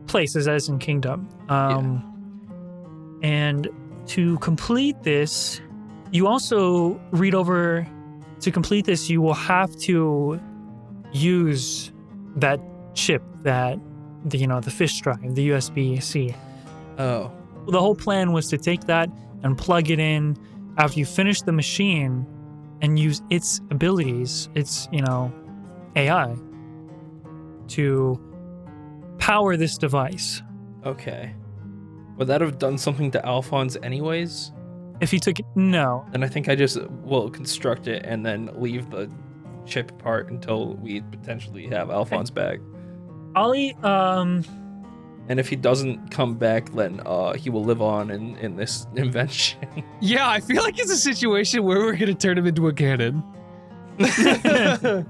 place as Edison Kingdom. And to complete this, you also read over. To complete this, you will have to use that chip that the fish drive, the USB-C. Oh. The whole plan was to take that and plug it in after you finish the machine and use its abilities, its, AI, to power this device. Okay. Would that have done something to Alphonse anyways? If you took it, no. Then I think I just will construct it and then leave the chip part until we potentially have Alphonse back. Ollie, And if he doesn't come back, then he will live on in this invention. Yeah, I feel like it's a situation where we're gonna turn him into a cannon. so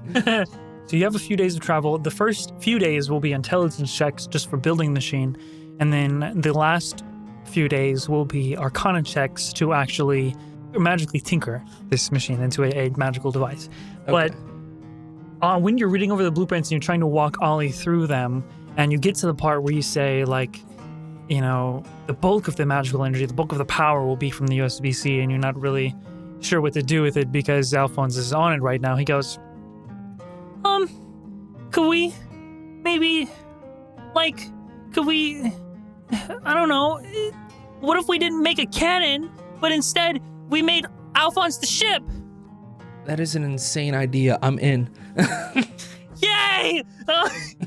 you have a few days of travel. The first few days will be intelligence checks just for building the machine. And then the last few days will be arcana checks to actually magically tinker this machine into a magical device. Okay. But when you're reading over the blueprints and you're trying to walk Ollie through them, and you get to the part where you say, like, the bulk of the magical energy, the bulk of the power will be from the USB-C, and you're not really sure what to do with it because Alphonse is on it right now. He goes, could we maybe, I don't know, what if we didn't make a cannon, but instead we made Alphonse the ship? That is an insane idea. I'm in. Yay!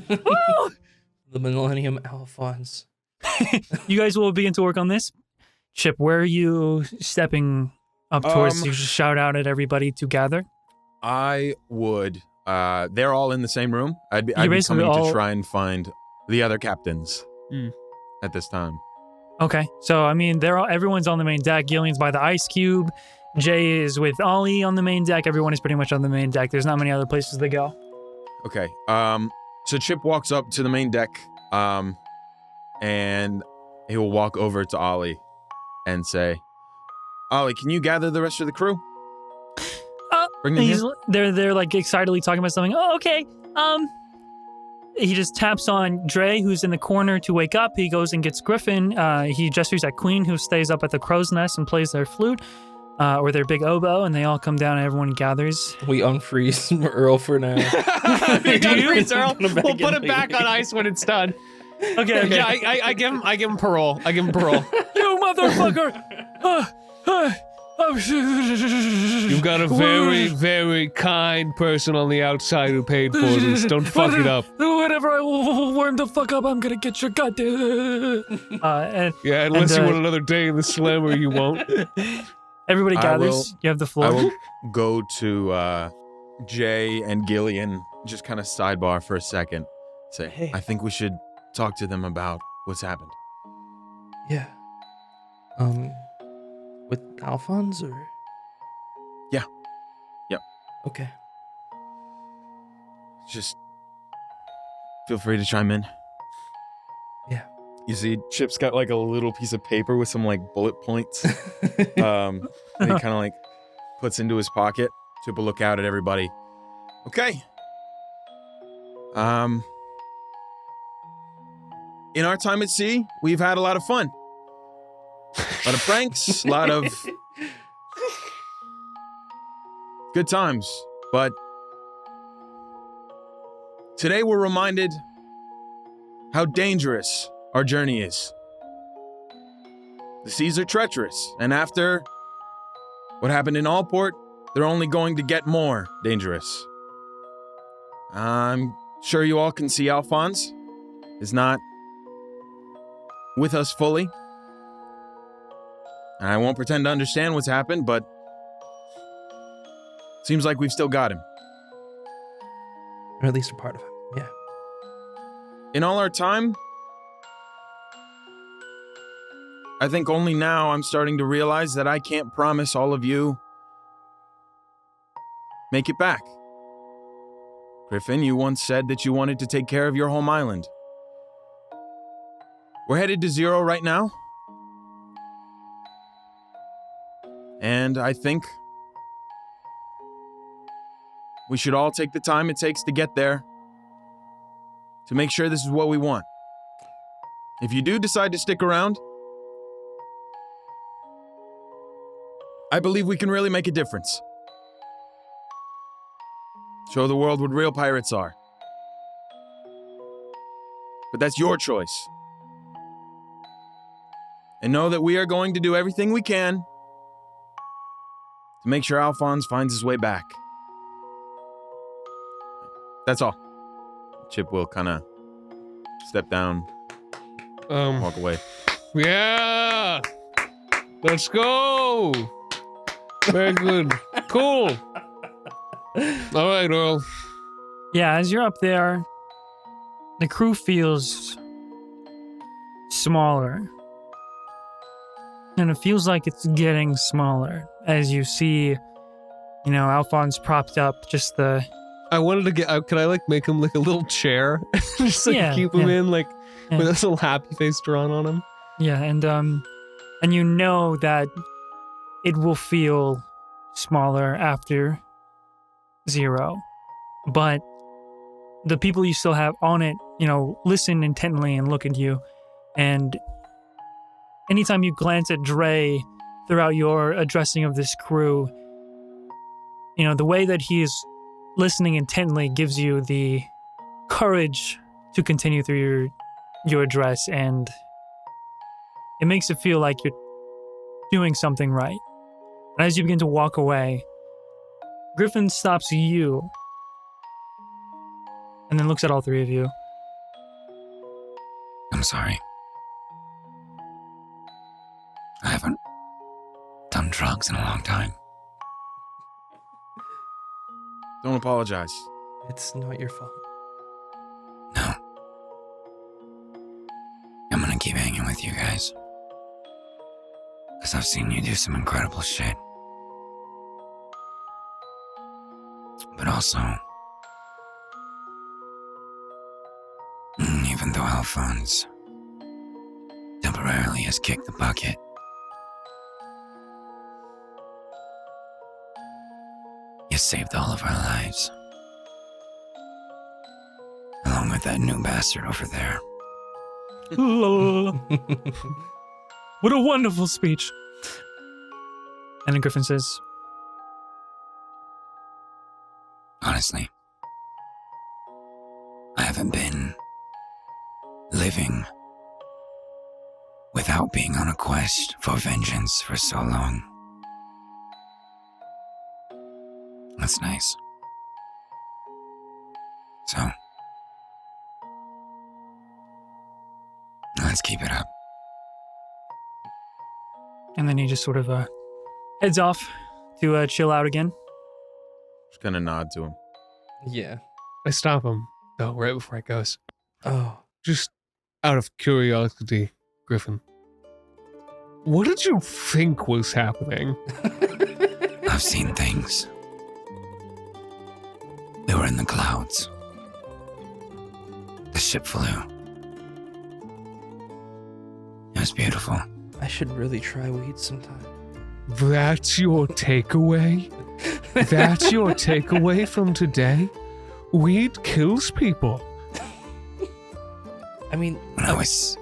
Woo! The Millennium Alphonse. You guys will begin to work on this. Chip, where are you stepping up towards? You just shout out at everybody to gather. I would. They're all in the same room. I'd be basically coming all- to try and find the other captains at this time. Okay, so I mean, everyone's on the main deck. Gillian's by the ice cube. Jay is with Ollie on the main deck. Everyone is pretty much on the main deck. There's not many other places to go. Okay. So Chip walks up to the main deck, and he will walk over to Ollie and say, "Ollie, can you gather the rest of the crew? Bring them here." They're like excitedly talking about something. Oh, okay. He just taps on Dre, who's in the corner, to wake up. He goes and gets Griffin. He gestures at Queen, who stays up at the crow's nest and plays their flute, or their big oboe, and they all come down and everyone gathers. We unfreeze Earl for now. We'll put it back on ice when it's done. Okay. Yeah, I give him parole. I give him parole. You motherfucker! You've got a very, very kind person on the outside who paid for this. Don't fuck it up. Whenever I warm the fuck up, I'm gonna get your goddamn. Yeah, unless you want another day in the slammer, you won't. Everybody I gathers. will- You have the I floor. will go to Jay and Gillian, just kind of sidebar for a second. Say, Hey. I think we should talk to them about what's happened. Yeah. With Alphonse or? Yeah. Yep. Okay. Just feel free to chime in. Yeah. You see, Chip's got like a little piece of paper with some like bullet points. And he kind of like puts into his pocket. Chip will look out at everybody. Okay. In our time at sea, we've had a lot of fun. A lot of pranks, a lot of good times. But today we're reminded how dangerous our journey is. The seas are treacherous, and after what happened in Allport, they're only going to get more dangerous. I'm sure you all can see Alphonse is not with us fully. And I won't pretend to understand what's happened, but seems like we've still got him. Or at least a part of him. Yeah. In all our time, I think only now I'm starting to realize that I can't promise all of you make it back. Griffin, you once said that you wanted to take care of your home island. We're headed to Zero right now. And I think we should all take the time it takes to get there to make sure this is what we want. If you do decide to stick around, I believe we can really make a difference. Show the world what real pirates are. But that's your choice. And know that we are going to do everything we can to make sure Alphonse finds his way back. That's all. Chip will kind of step down, walk away. Yeah. Let's go. Very good. Cool. All right, Earl. Yeah, as you're up there, the crew feels smaller. And it feels like it's getting smaller as you see, Alphonse propped up, just the... I wanted to get out. Can I make him like a little chair? Just keep him in with this little happy face drawn on him. Yeah, and you know that it will feel smaller after Zero. But the people you still have on it, listen intently and look at you. And anytime you glance at Dre throughout your addressing of this crew, the way that he's listening intently gives you the courage to continue through your address, and it makes it feel like you're doing something right. And as you begin to walk away, Griffin stops you and then looks at all three of you. I'm sorry. I haven't done drugs in a long time. Don't apologize. It's not your fault. No. I'm gonna keep hanging with you guys. Because I've seen you do some incredible shit. But also, even though Alphonse temporarily has kicked the bucket, you saved all of our lives. Along with that new bastard over there. What a wonderful speech. And then Griffin says, Honestly, I haven't been living without being on a quest for vengeance for so long. That's nice. So, let's keep it up. and then he just sort of heads off to chill out again. Just gonna nod to him. Yeah. I stop him, though, right before it goes. Oh. Just out of curiosity, Griffin. What did you think was happening? I've seen things. They were in the clouds. The ship flew. It was beautiful. I should really try weed sometime. That's your takeaway? That's your takeaway from today? Weed kills people. I mean, When I was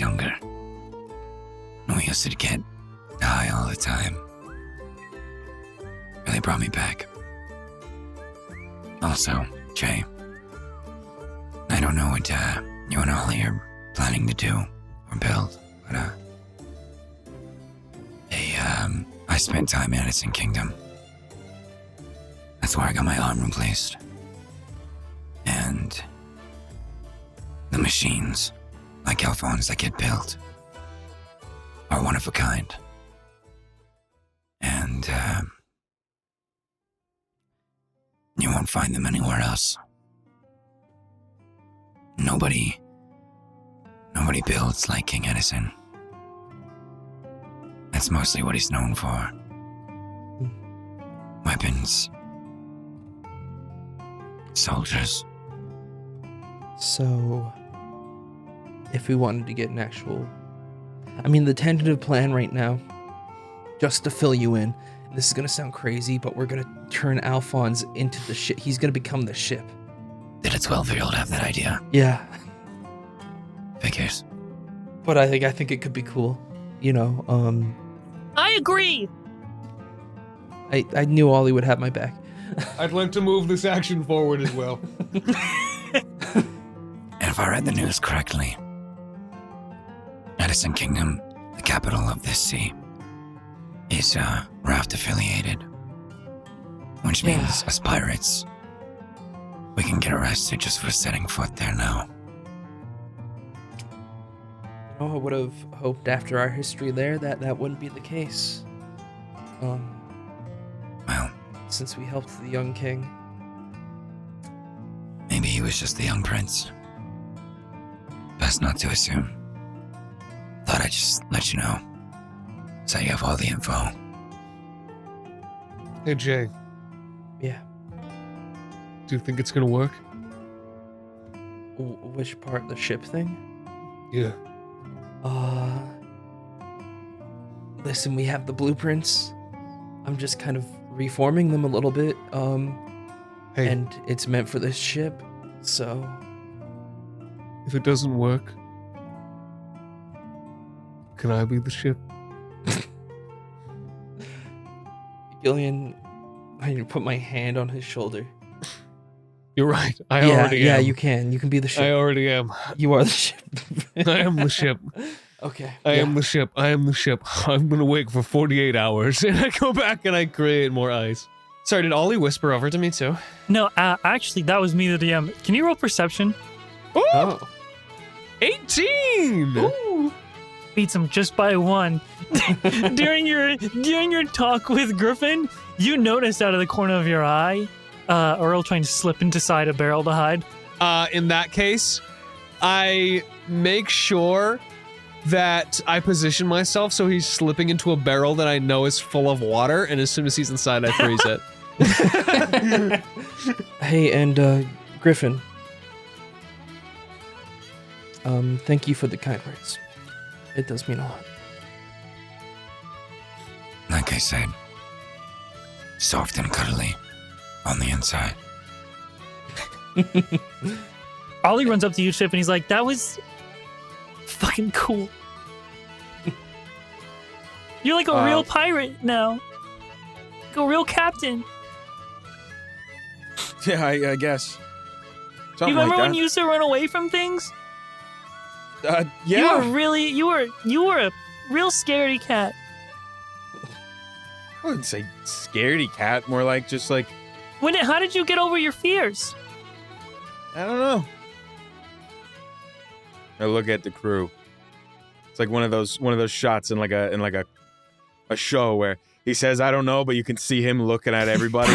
younger, we used to get high all the time. Really brought me back. Also, Jay, I don't know what you and Ollie are planning to do or build, but I spent time in Edison Kingdom. That's where I got my arm replaced. And the machines, like Alphonse, that get built are one of a kind. And you won't find them anywhere else. Nobody builds like King Edison. That's mostly what he's known for. Weapons. Soldiers. so if we wanted to get an actual, I mean, the tentative plan right now, just to fill you in, this is gonna sound crazy, but we're gonna turn Alphonse into the ship. He's gonna become the ship. Did a 12-year-old have that idea? Yeah, Figures. but I think it could be cool. You know, I agree. I knew Ollie would have my back. I'd like to move this action forward as well. And if I read the news correctly, Edison Kingdom, the capital of this sea, is raft affiliated. Which means, as pirates, we can get arrested just for setting foot there now. You know, I would have hoped after our history there that that wouldn't be the case. Well, Since we helped the young king. maybe he was just the young prince. Best not to assume. Thought I'd just let you know, so you have all the info. Hey, Jay, Yeah. do you think it's gonna work? Which part? The ship thing? Yeah. Listen, we have the blueprints. I'm just kind of reforming them a little bit. Hey, And it's meant for this ship, so if it doesn't work, can I be the ship? Gillian, I put my hand on his shoulder. You're right. I yeah, already yeah, am. you can be the I ship. already am. You are the ship. I am the ship. Okay. I yeah. am the ship. I am the ship. I'm gonna wait for 48 hours, and I go back and I create more ice. Sorry, did Ollie whisper over to me too? No, actually, that was me, the DM. Can you roll perception? Oh. 18! Beats him just by one. during your talk with Griffin, you noticed out of the corner of your eye, Earl trying to slip inside a barrel to hide. In that case, I make sure that I position myself so he's slipping into a barrel that I know is full of water, and as soon as he's inside, I freeze it. Hey, and Griffin. Thank you for the kind words. It does mean a lot. Like I said, soft and cuddly on the inside. Ollie runs up to you, Chip, and he's like, that was fucking cool. You're like a real pirate now. Like a real captain. Yeah, I guess. Something You remember like when you used to run away from things? that. You were a real scaredy cat. I wouldn't say scaredy cat, more like just like, How did you get over your fears? I don't know. I look at the crew. It's like one of those shots in like a a show where he says, "I don't know," but you can see him looking at everybody.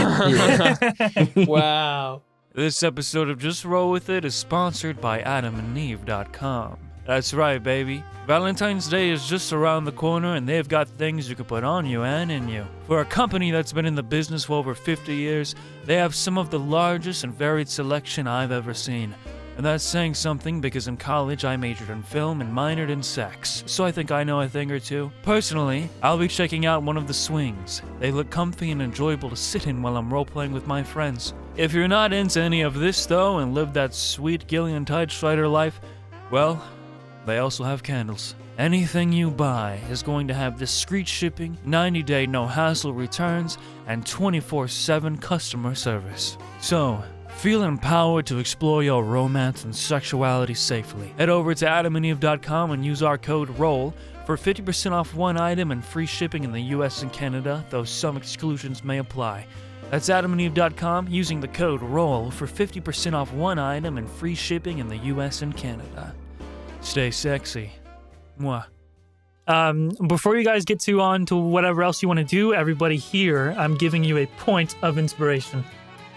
Wow. This episode of Just Roll With It is sponsored by AdamandEve.com. That's right, baby. Valentine's Day is just around the corner, and they've got things you can put on you and in you. For a company that's been in the business for over 50 years, they have some of the largest and varied selection I've ever seen. And that's saying something because in college I majored in film and minored in sex, so I think I know a thing or two. Personally, I'll be checking out one of the swings. They look comfy and enjoyable to sit in while I'm role-playing with my friends. If you're not into any of this though and live that sweet Gillian Tidestrider life, well, they also have candles. Anything you buy is going to have discreet shipping, 90-day no-hassle returns, and 24/7 customer service. So, feel empowered to explore your romance and sexuality safely. Head over to AdamandEve.com and use our code ROLL for 50% off one item and free shipping in the US and Canada, though some exclusions may apply. That's AdamandEve.com using the code ROLL for 50% off one item and free shipping in the US and Canada. Stay sexy. Mwah. Before you guys get on to whatever else you want to do, everybody here, I'm giving you a point of inspiration.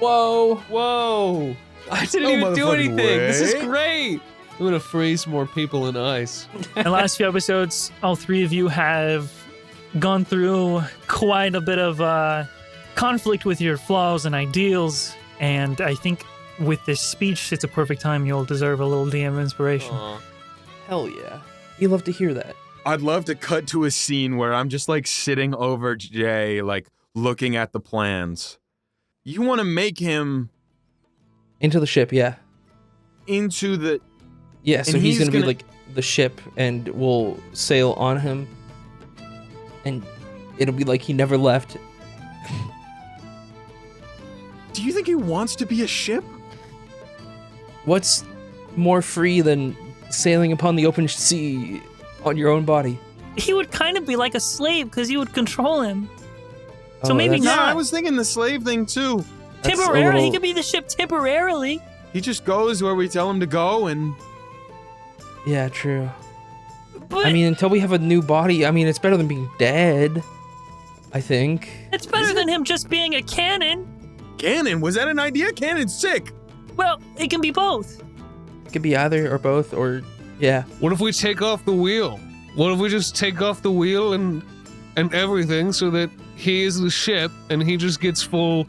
Whoa. Whoa. I didn't No even do motherfucking anything. This is way. great. I'm going to freeze more people in ice. In the last few episodes, all three of you have gone through quite a bit of conflict with your flaws and ideals, and I think with this speech, it's a perfect time you'll deserve a little DM inspiration. Aw. Hell yeah. You love to hear that. I'd love to cut to a scene where I'm just like sitting over Jay, like looking at the plans. You want to make him Into the ship, yeah. into the. Yeah, so And he's he's gonna be gonna- like the ship, and we'll sail on him, and it'll be like he never left. Do you think he wants to be a ship? What's more free than sailing upon the open sea on your own body? He would kind of be like a slave because you would control him. So Oh, maybe that's- not. Yeah, I was thinking the slave thing too. that's a Temporarily, he little- could be the ship temporarily. He just goes where we tell him to go, and Yeah, true. But I mean, until we have a new body, I mean, it's better than being dead, I think. it's better than him just being a cannon. Cannon, was that an idea? Cannon's sick. Well, it can be both. It could be either or both, or yeah. What if we take off the wheel? What if we just take off the wheel and everything so that he is the ship and he just gets full.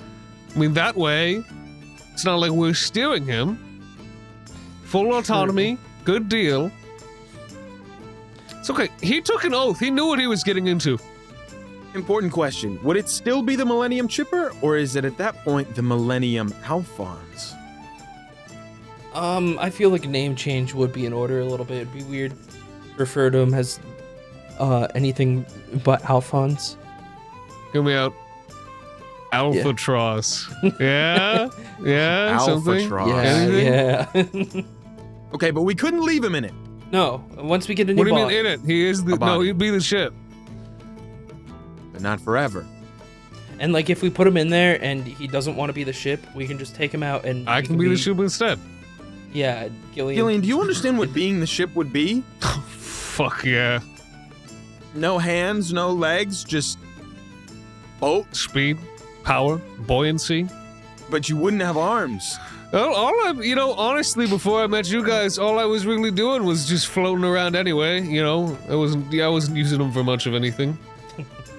I mean, that way, it's not like we're steering him. Full autonomy, good deal. It's okay. He took an oath. He knew what he was getting into. Important question. Would it still be the Millennium Chipper, or is it at that point the Millennium Alphons? I feel like a name change would be in order a little bit. It'd be weird to refer to him as anything but Alphonse. Hear me out. Alphatros. Yeah? Yeah? Something? Alphatros. Yeah. Okay, but we couldn't leave him in it. No, once we get a new What do you mean body. in it? He is the. A body. No, he'd be the ship. But not forever. And like if we put him in there and he doesn't want to be the ship, we can just take him out and I he can be the ship instead. Yeah, Gillian. Gillian, do you understand what being the ship would be? Fuck yeah. No hands, no legs, just boat, Speed, power, buoyancy. but you wouldn't have arms. Well, honestly, before I met you guys, all I was really doing was just floating around anyway. I wasn't using them for much of anything.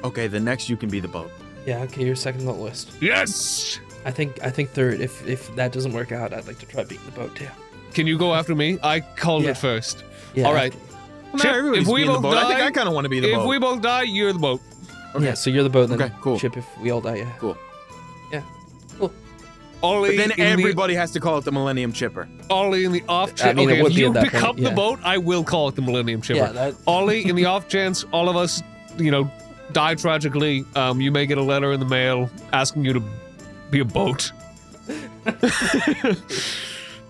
Okay, then next you can be the boat. Yeah, okay, you're second on the list. Yes. I think third. If that doesn't work out, I'd like to try being the boat too. Can you go after me? I called Yeah. it first. Yeah. All right. Well, Chip, not everybody's if we being the both boat. I think die- I kind of want to be the If boat. we both die, you're the boat. Yeah, so you're the boat then. Okay, cool. Chip, if we all die, yeah. Cool. Yeah. Cool. Ollie, But then in everybody has to call it the Millennium Chipper. Ollie in the off I chance. mean, it Okay, would if be you at that pick point, up the yeah. boat, I will call it the Millennium Chipper. Yeah, that. Ollie, in the off chance all of us, die tragically, you may get a letter in the mail asking you to be a boat.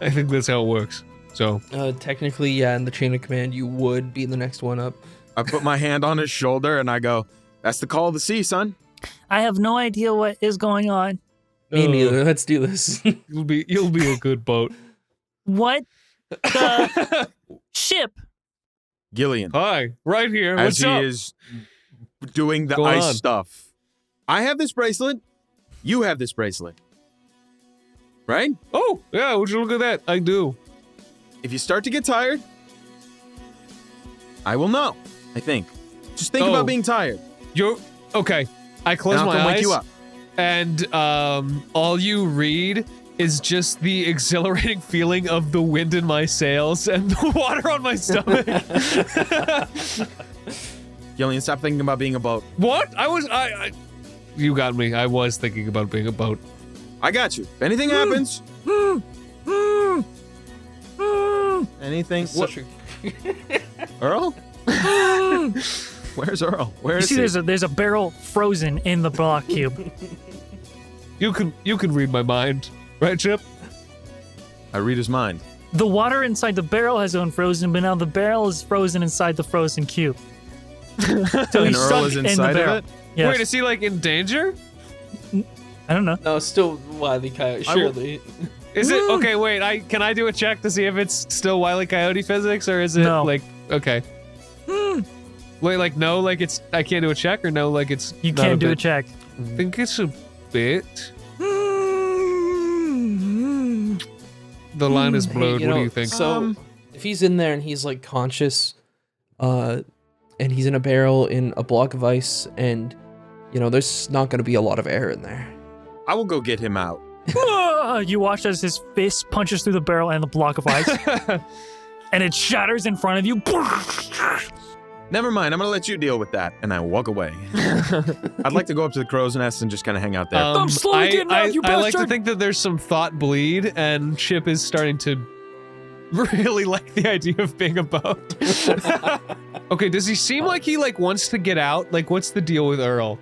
I think that's how it works. So, Technically, yeah, in the chain of command, you would be the next one up. I put my hand on his shoulder and I go, "That's the call of the sea, son." I have no idea what is going on. Me neither. Let's do this. you'll be a good boat. What the ship? Gillian, Hi, right here. as What's he up? is doing the Go ice on. stuff. I have this bracelet. You have this bracelet. Right? Oh, yeah, would you look at that? I do. If you start to get tired, I will know, I think. Just think Oh. about being tired. You're okay. I close And I'll my come eyes. wake you up. And all you read is just the exhilarating feeling of the wind in my sails and the water on my stomach. Gillian, stop thinking about being a boat. What? I you got me. I was thinking about being a boat. I got you. If anything happens, anything. Such a- Earl? Where's Earl? Where You is see, he? there's a barrel frozen in the block cube. You can read my mind, right, Chip? I read his mind. The water inside the barrel has unfrozen, but now the barrel is frozen inside the frozen cube. So And he's Earl stuck is in the inside barrel. of it? Yes. Wait, is he like in danger? I don't know. No, still Wile E. Coyote. I will- Surely. Is it okay? Wait, can I do a check to see if it's still Wile E. Coyote physics, or is it No. like okay? Wait, like no, like it's I can't do a check, or no, like it's You not can't do a bit? check. I think it's a bit. The line is Hey, blurred. you What know, do you think? So, if he's in there and he's like conscious, and he's in a barrel in a block of ice, and there's not going to be a lot of air in there. I will go get him out. You watch as his fist punches through the barrel and the block of ice, and it shatters in front of you. Never mind. I'm going to let you deal with that. And I walk away. I'd like to go up to the crow's nest and just kind of hang out there. I'm slowly getting out, you I like to bastard! think that there's some thought bleed, and Chip is starting to really like the idea of being a boat. Okay, does he seem like he wants to get out? Like, what's the deal with Earl?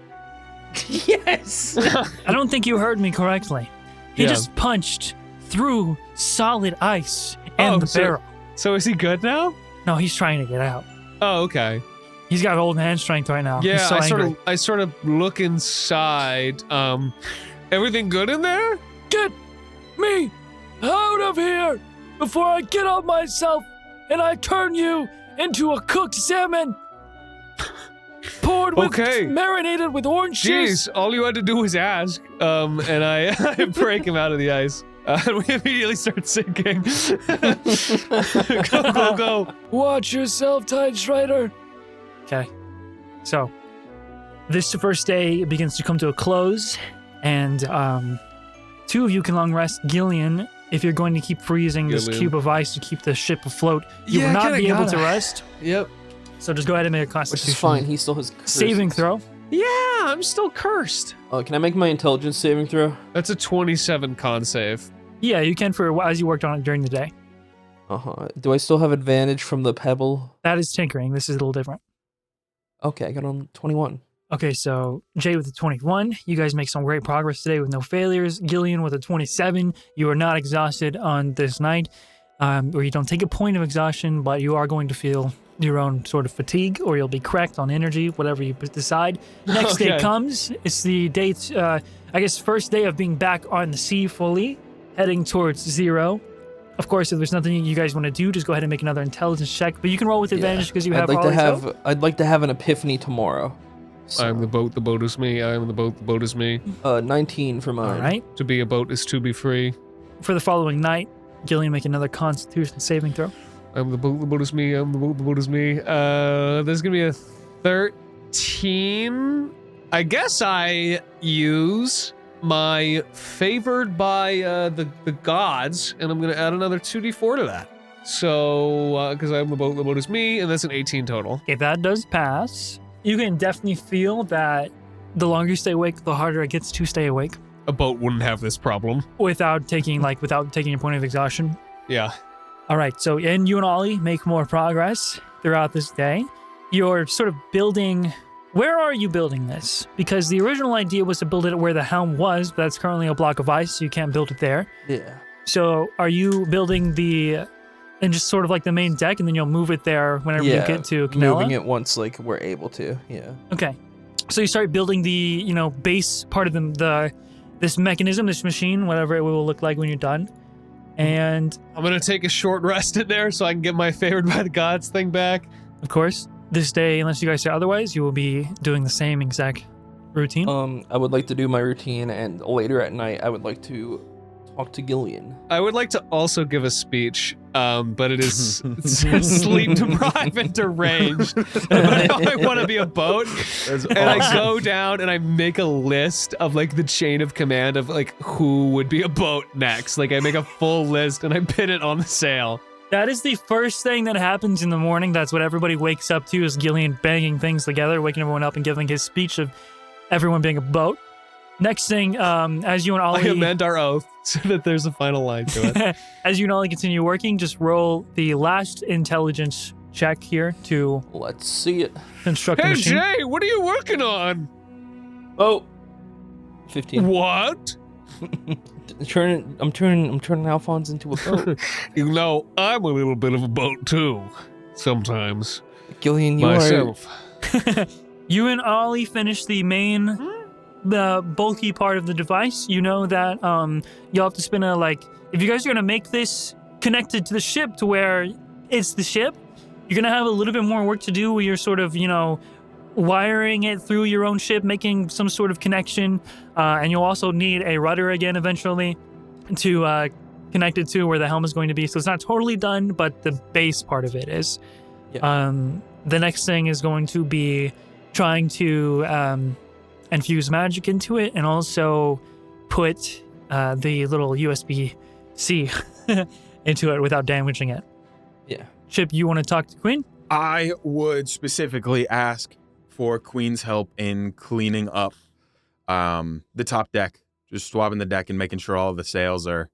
Yes. I don't think you heard me correctly. He Yeah. just punched through solid ice and Oh, the so- barrel. So is he good now? No, he's trying to get out. Oh, okay. He's got old hand strength right now. Yeah, he's so angry. I sort of look inside. Everything good in there? Get me out of here before I get out myself and I turn you into a cooked salmon. Poured with, Okay. marinated with orange juice. Jeez, all you had to do was ask. And I, I break him out of the ice. And we immediately start sinking. Go. Watch yourself, Tide Strider. Okay. So, this first day begins to come to a close, and two of you can long rest. Gillian, if you're going to keep freezing this Gillian. cube of ice to keep the ship afloat, you Yeah, will not kinda be able to gotta. rest. Yep. So just go ahead and make a Which constitution is fine. He still has curses. saving throw. Yeah, I'm still cursed. Can I make my intelligence saving throw? That's a 27 con save. Yeah, you can for as you worked on it during the day. Do I still have advantage from the pebble? That is tinkering. This is a little different. Okay, I got on 21. Okay, so Jay with a 21. You guys make some great progress today with no failures. Gillian with a 27. You are not exhausted on this night, or you don't take a point of exhaustion, but you are going to feel your own sort of fatigue, or you'll be cracked on energy, whatever you decide. Next day Okay. comes. It's the date, first day of being back on the sea fully, heading towards 0. Of course, if there's nothing you guys want to do, just go ahead and make another intelligence check. But you can roll with advantage because you have I'd like to all these have. I'd like to have an epiphany tomorrow. So, I'm the boat is me. I am the boat is me. 19 for mine. All right. To be a boat is to be free. For the following night, Gillian make another Constitution saving throw. I'm the boat is me. I'm the boat is me. There's gonna be a 13. I guess I use my favored by the gods, and I'm gonna add another 2d4 to that. So, because I'm the boat is me, and that's an 18 total. If that does pass, you can definitely feel that the longer you stay awake, the harder it gets to stay awake A boat wouldn't have this problem. without taking a point of exhaustion. Yeah. All right, so and you and Ollie make more progress throughout this day. You're sort of building. Where are you building this? Because the original idea was to build it where the helm was, but that's currently a block of ice, so you can't build it there. Yeah. So are you building and just sort of like the main deck, and then you'll move it there whenever you get to Canella? Moving it once we're able to. Yeah. Okay. So you start building the, base part of this mechanism, this machine, whatever it will look like when you're done. And I'm gonna take a short rest in there so I can get my favored by the gods thing back. of course, this day, unless you guys say otherwise, you will be doing the same exact routine. I would like to do my routine, and later at night, I would like to talk to Gillian. I would like to also give a speech, but it is sleep deprived and deranged. But I want to be a boat, and I go down and I make a list of like the chain of command of like who would be a boat next. Like I make a full list and I pin it on the sail. That is the first thing that happens in the morning. That's what everybody wakes up to, is Gillian banging things together, waking everyone up and giving his speech of everyone being a boat. Next thing, as you and I Ollie... amend our oath so that there's a final line to it. As you and Ollie continue working, just roll the last intelligence check here to Let's see it. construct the Hey machine. Jay, what are you working on? Oh, 15. What? I'm turning Alphonse into a boat. You know, I'm a little bit of a boat too, sometimes. Gillian, you Myself. You and Ollie finish the bulky part of the device. You know that you'll have to spin if you guys are going to make this connected to the ship to where it's the ship, you're going to have a little bit more work to do where you're sort of, wiring it through your own ship, making some sort of connection. And you'll also need a rudder again eventually to connect it to where the helm is going to be. So it's not totally done, but the base part of it is. Yeah. The next thing is going to be trying to infuse magic into it and also put the little USB-C into it without damaging it. Yeah. Chip, you want to talk to Queen? I would specifically ask for Queen's help in cleaning up the top deck, just swabbing the deck and making sure all of the sails are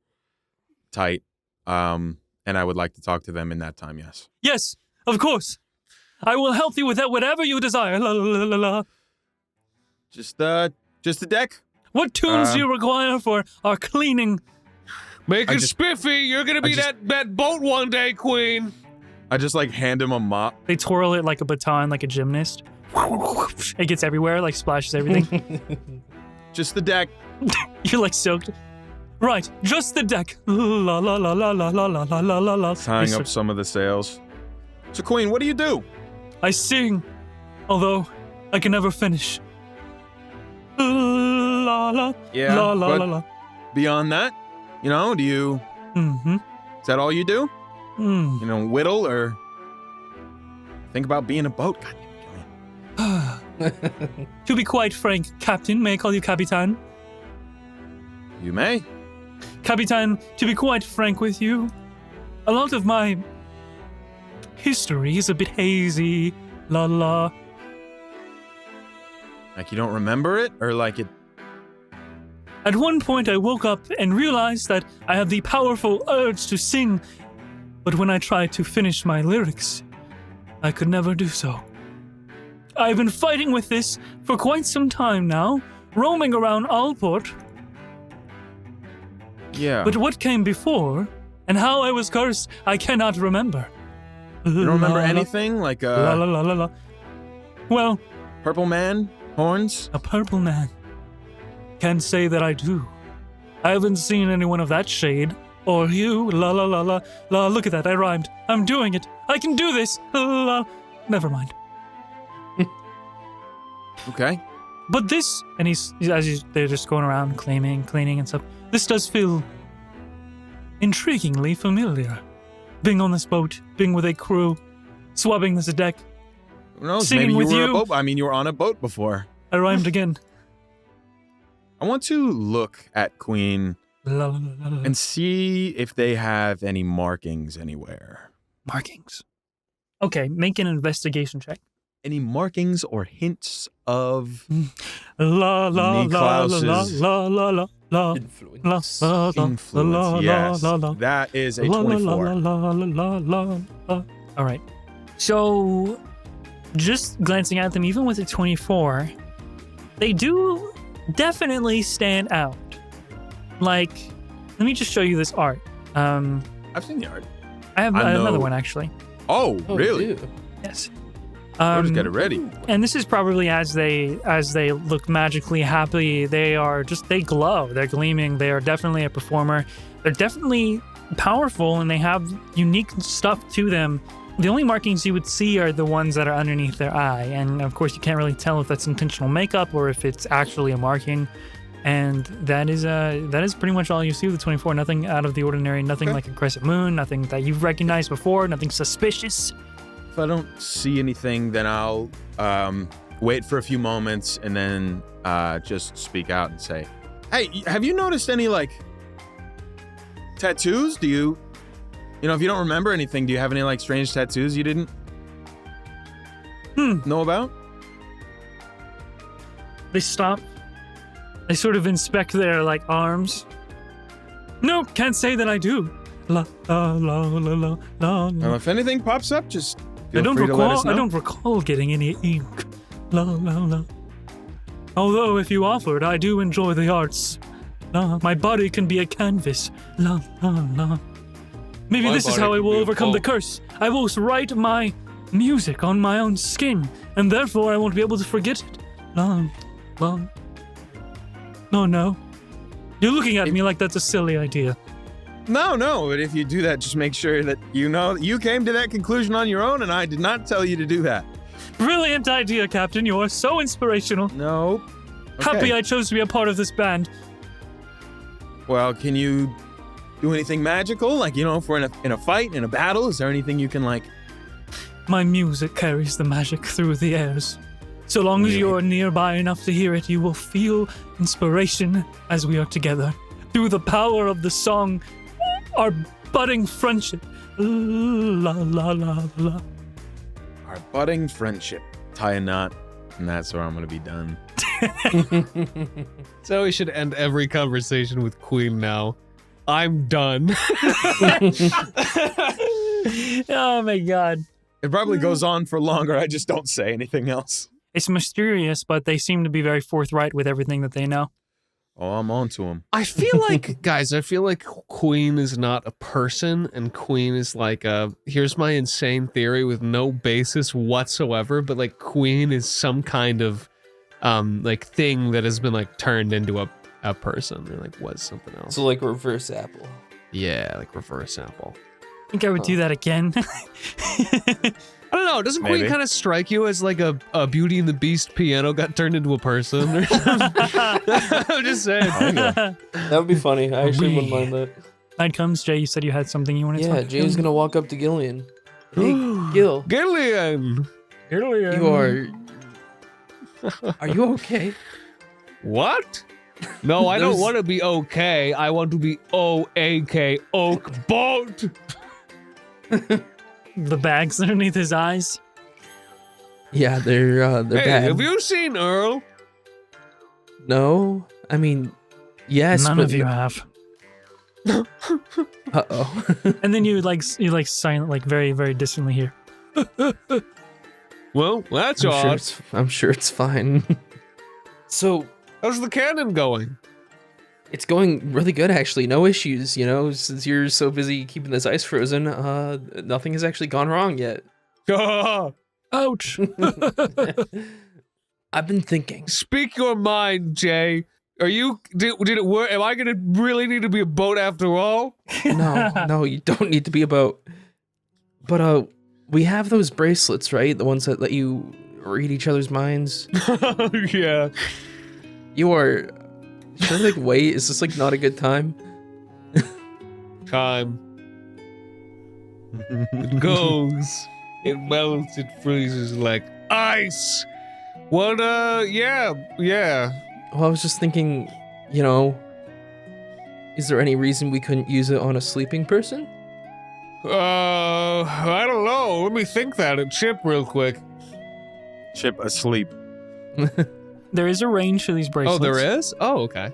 tight. And I would like to talk to them in that time, yes. Yes, of course. I will help you with that, whatever you desire. La, la, la, la. Just the deck. What tools do you require for our cleaning? Make I it just- spiffy. You're gonna be that boat one day, Queen. I just hand him a mop. They twirl it like a baton, like a gymnast. It gets everywhere, splashes everything. Just the deck. You're soaked. Right, just the deck. La la la la la la la la la la la. Tying up some of the sails. So Queen, what do you do? I sing, although I can never finish. La la Yeah, la la but la la. beyond that, do you, Mm-hmm. is that all you do? Mm. Whittle or think about being a boat? God, To be quite frank, Captain, may I call you Capitan? you may. Capitan, to be quite frank with you, a lot of my history is a bit hazy. La la. Like you don't remember it, or it? At one point, I woke up and realized that I have the powerful urge to sing, but when I tried to finish my lyrics, I could never do so. I've been fighting with this for quite some time now, roaming around Allport, Yeah. but what came before and how I was cursed, I cannot remember. you don't remember La, la, anything like La la la la la. Well, purple man horns? a purple man. Can't say that I do. I haven't seen anyone of that shade. Or you. La la la la la. Look at that, I rhymed. I'm doing it. I can do this. La. Never mind. Okay. But this, and they're just going around cleaning and stuff. This does feel intriguingly familiar. Being on this boat, being with a crew, swabbing this deck. Who knows? Singing Maybe you with were you. a boat. I mean, you were on a boat before. I rhymed again. I want to look at Queen La, la, la, la. and see if they have any markings anywhere. Markings. Okay, make an investigation check. Any markings or hints of La la la la la Niklaus's la la la la Influence. la la influence? Yes. la la That is a la la 24. la la la la. All right. So, just glancing at them, even with a 24, they do definitely stand out. Let me just show you this art. I've seen the art. I have I another know. one actually. Oh, Oh, really? dude. Yes. We'll just get it ready. And this is probably as they look magically happy. They glow. They're gleaming. They are definitely a performer. They're definitely powerful, and they have unique stuff to them The only markings you would see are the ones that are underneath their eye, and of course you can't really tell if that's intentional makeup or if it's actually a marking. And that is pretty much all you see with the 24. Nothing out of the ordinary, nothing like a crescent moon, nothing that you've recognized before, nothing suspicious. If I don't see anything, then I'll wait for a few moments and then just speak out and say, "Hey, have you noticed any like tattoos? Do you know, if you don't remember anything, do you have any like strange tattoos you didn't know about?" They stop. They sort of inspect their like arms. No, can't say that I do. La la la la la la. Well, if anything pops up, just I feel free to let us know. don't recall getting any ink. La la la. Although if you offered, I do enjoy the arts. La, my body can be a canvas. La la la. Maybe My this is body how I can will be a overcome the boat. curse. I will write my music on my own skin, and therefore I won't be able to forget it. La la. No. You're looking at me like that's a silly idea. No, but if you do that, just make sure that you know that you came to that conclusion on your own, and I did not tell you to do that. Brilliant idea, Captain. You are so inspirational. No. Happy I chose to be a part of this band. Well, can you do anything magical? Like, if we're in a fight, in a battle, is there anything you can like? My music carries the magic through the airs. So long as you're nearby enough to hear it, you will feel inspiration as we are together. Through the power of the song, our budding friendship. La la la la. Our budding friendship. Tie a knot, and that's where I'm gonna be done. So we should end every conversation with Queen now. I'm done. Oh my god. It probably goes on for longer. I just don't say anything else. It's mysterious, but they seem to be very forthright with everything that they know. Oh, I'm on to him. I feel like, guys, Queen is not a person, and Queen is like here's my insane theory with no basis whatsoever, but like Queen is some kind of like thing that has been like turned into a person, or like was something else. So like reverse Apple. Yeah, like reverse Apple. I think I would do that again. I don't know. Doesn't Maybe. Queen kind of strike you as like a Beauty and the Beast piano got turned into a person? Or something? I'm just saying. That would be funny. I actually wouldn't mind that. Night comes, Jay. You said you had something you wanted to Yeah, talk Jay's gonna walk up to Gillian. Hey, Gil, Gillian. you are. Are you okay? What? No, I don't There's- want to be okay. I want to be O-A-K, Oak Boat. The bags underneath his eyes. Yeah, they're Hey, bad. have you seen Earl? No, I mean, yes. None but of you have. Uh-oh. And then you silent, like very, very distantly hear. Well, that's I'm sure it's fine. So How's the cannon going? it's going really good, actually. No issues, since you're so busy keeping this ice frozen. Nothing has actually gone wrong yet. Ouch! I've been thinking. Speak your mind, Jay. Did it work? Am I gonna really need to be a boat after all? No, you don't need to be a boat. But we have those bracelets, right? The ones that let you read each other's minds. Yeah. You are. Should I like wait? Is this like not a good time? Time. It goes. It melts. It freezes like ice. What? Yeah. Well, I was just thinking, is there any reason we couldn't use it on a sleeping person? I don't know. Let me think that at Chip real quick. Chip asleep. There is a range to these bracelets. Oh, there is? Oh, okay.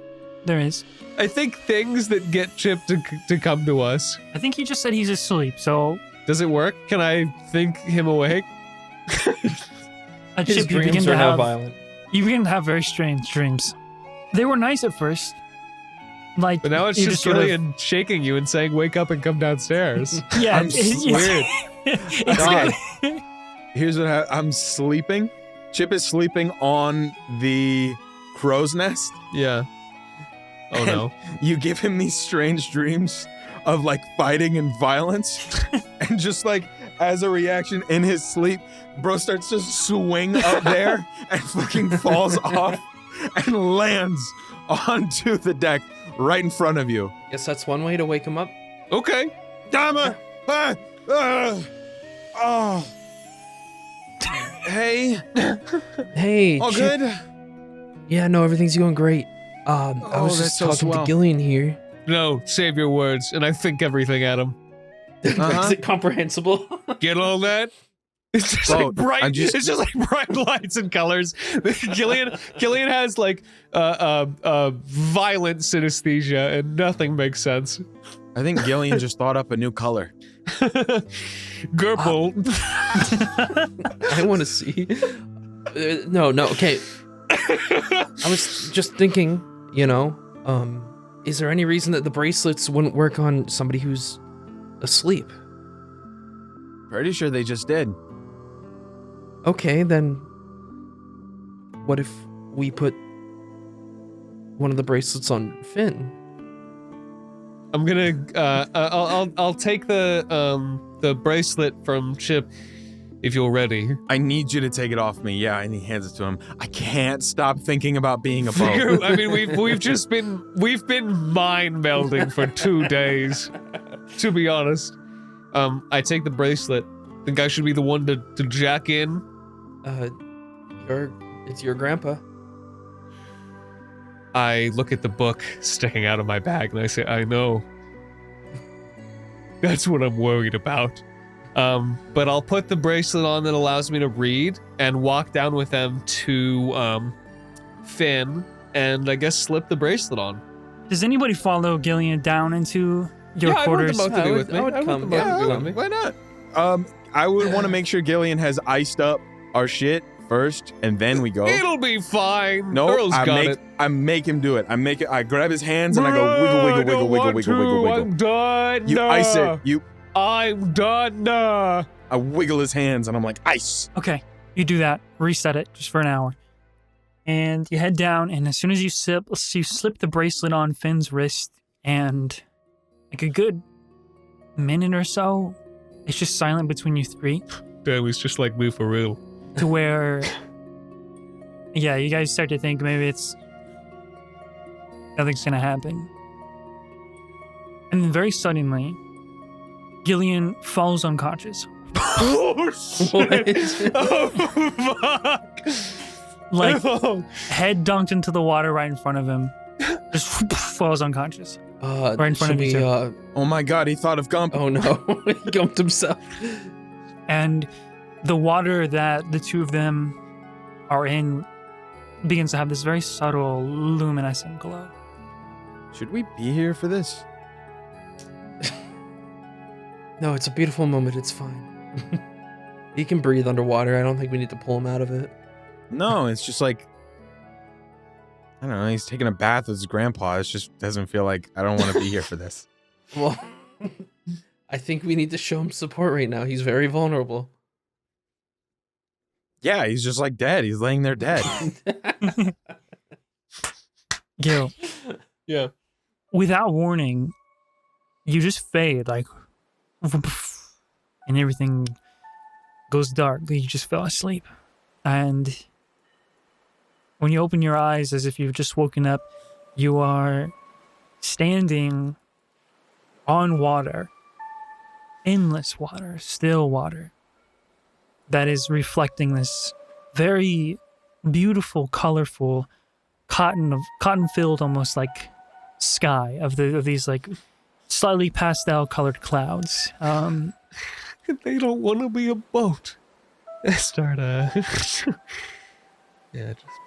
There is. I think things that get Chip to come to us. I think he just said he's asleep, so Does it work? Can I think him awake? a His Chip, you begin dreams to are now have violent. you begin to have very strange dreams. They were nice at first. Like, But now it's you just sort of- Gillian shaking you and saying, wake up and come downstairs. Yeah, I'm weird. it's Here's what I'm sleeping. Chip is sleeping on the crow's nest. Yeah. Oh no. You give him these strange dreams of like fighting and violence, and just like as a reaction in his sleep, bro starts to swing up there and fucking falls off and lands onto the deck right in front of you. Guess that's one way to wake him up. Okay. Dama! Oh. Hey, Hey, all Chip. good? Yeah, no, everything's going great. I Oh, was that's just so talking swell. to Gillian here. No, save your words, and I think everything, Adam. Uh-huh. Is it comprehensible? Get all that? It's just Bro, like bright. I'm just- It's just like bright lights and colors. Gillian has like violent synesthesia, and nothing makes sense. I think Gillian just thought up a new color. Gerbil. I want to see. No, okay. I was just thinking, is there any reason that the bracelets wouldn't work on somebody who's asleep? Pretty sure they just did. Okay, then what if we put one of the bracelets on Finn? I'm gonna. I'll take the bracelet from Chip, if you're ready. I need you to take it off me. Yeah, and he hands it to him. I can't stop thinking about being a boat. I mean, we've been mind melding for 2 days, to be honest. I take the bracelet. Think I should be the one to jack in? It's your grandpa. I look at the book sticking out of my bag and I say, I know. That's what I'm worried about. But I'll put the bracelet on that allows me to read and walk down with them to Finn and I guess slip the bracelet on. Does anybody follow Gillian down into your quarters? I want them both to be with me. I would want come. them both to be Yeah, with me. Why not? I would want to make sure Gillian has iced up our shit first, and then we go. It'll be fine. No, Earl's got it. I make him do it. I grab his hands and I go wiggle, wiggle. I'm done. You ice it. I'm done. I wiggle his hands and I'm like, ice. Okay, you do that. Reset it just for an hour. And you head down, and as soon as you slip the bracelet on Finn's wrist, and like a good minute or so, it's just silent between you three. Damn, he's just like me for real. To where, yeah, you guys start to think maybe it's nothing's gonna happen. And then very suddenly, Gillian falls unconscious. Oh, shit. Oh, fuck. Like, head dunked into the water right in front of him. Just falls unconscious. Right in front of you, too. Oh my god, he thought of Gump. Oh no, he gumped himself. And the water that the two of them are in begins to have this very subtle luminescent glow. Should we be here for this? No, it's a beautiful moment. It's fine. He can breathe underwater. I don't think we need to pull him out of it. No, it's just like, I don't know, he's taking a bath with his grandpa. It just doesn't feel like I don't want to be here for this. Well, I think we need to show him support right now. He's very vulnerable. Yeah, he's just like dead. He's laying there dead. Gil, Yeah. without warning, you just fade, like, and everything goes dark. You just fell asleep. And when you open your eyes as if you've just woken up, you are standing on water, endless water, still water, that is reflecting this very beautiful, colorful, cotton-filled, almost like sky of these like slightly pastel-colored clouds. They don't want to be a boat. They start just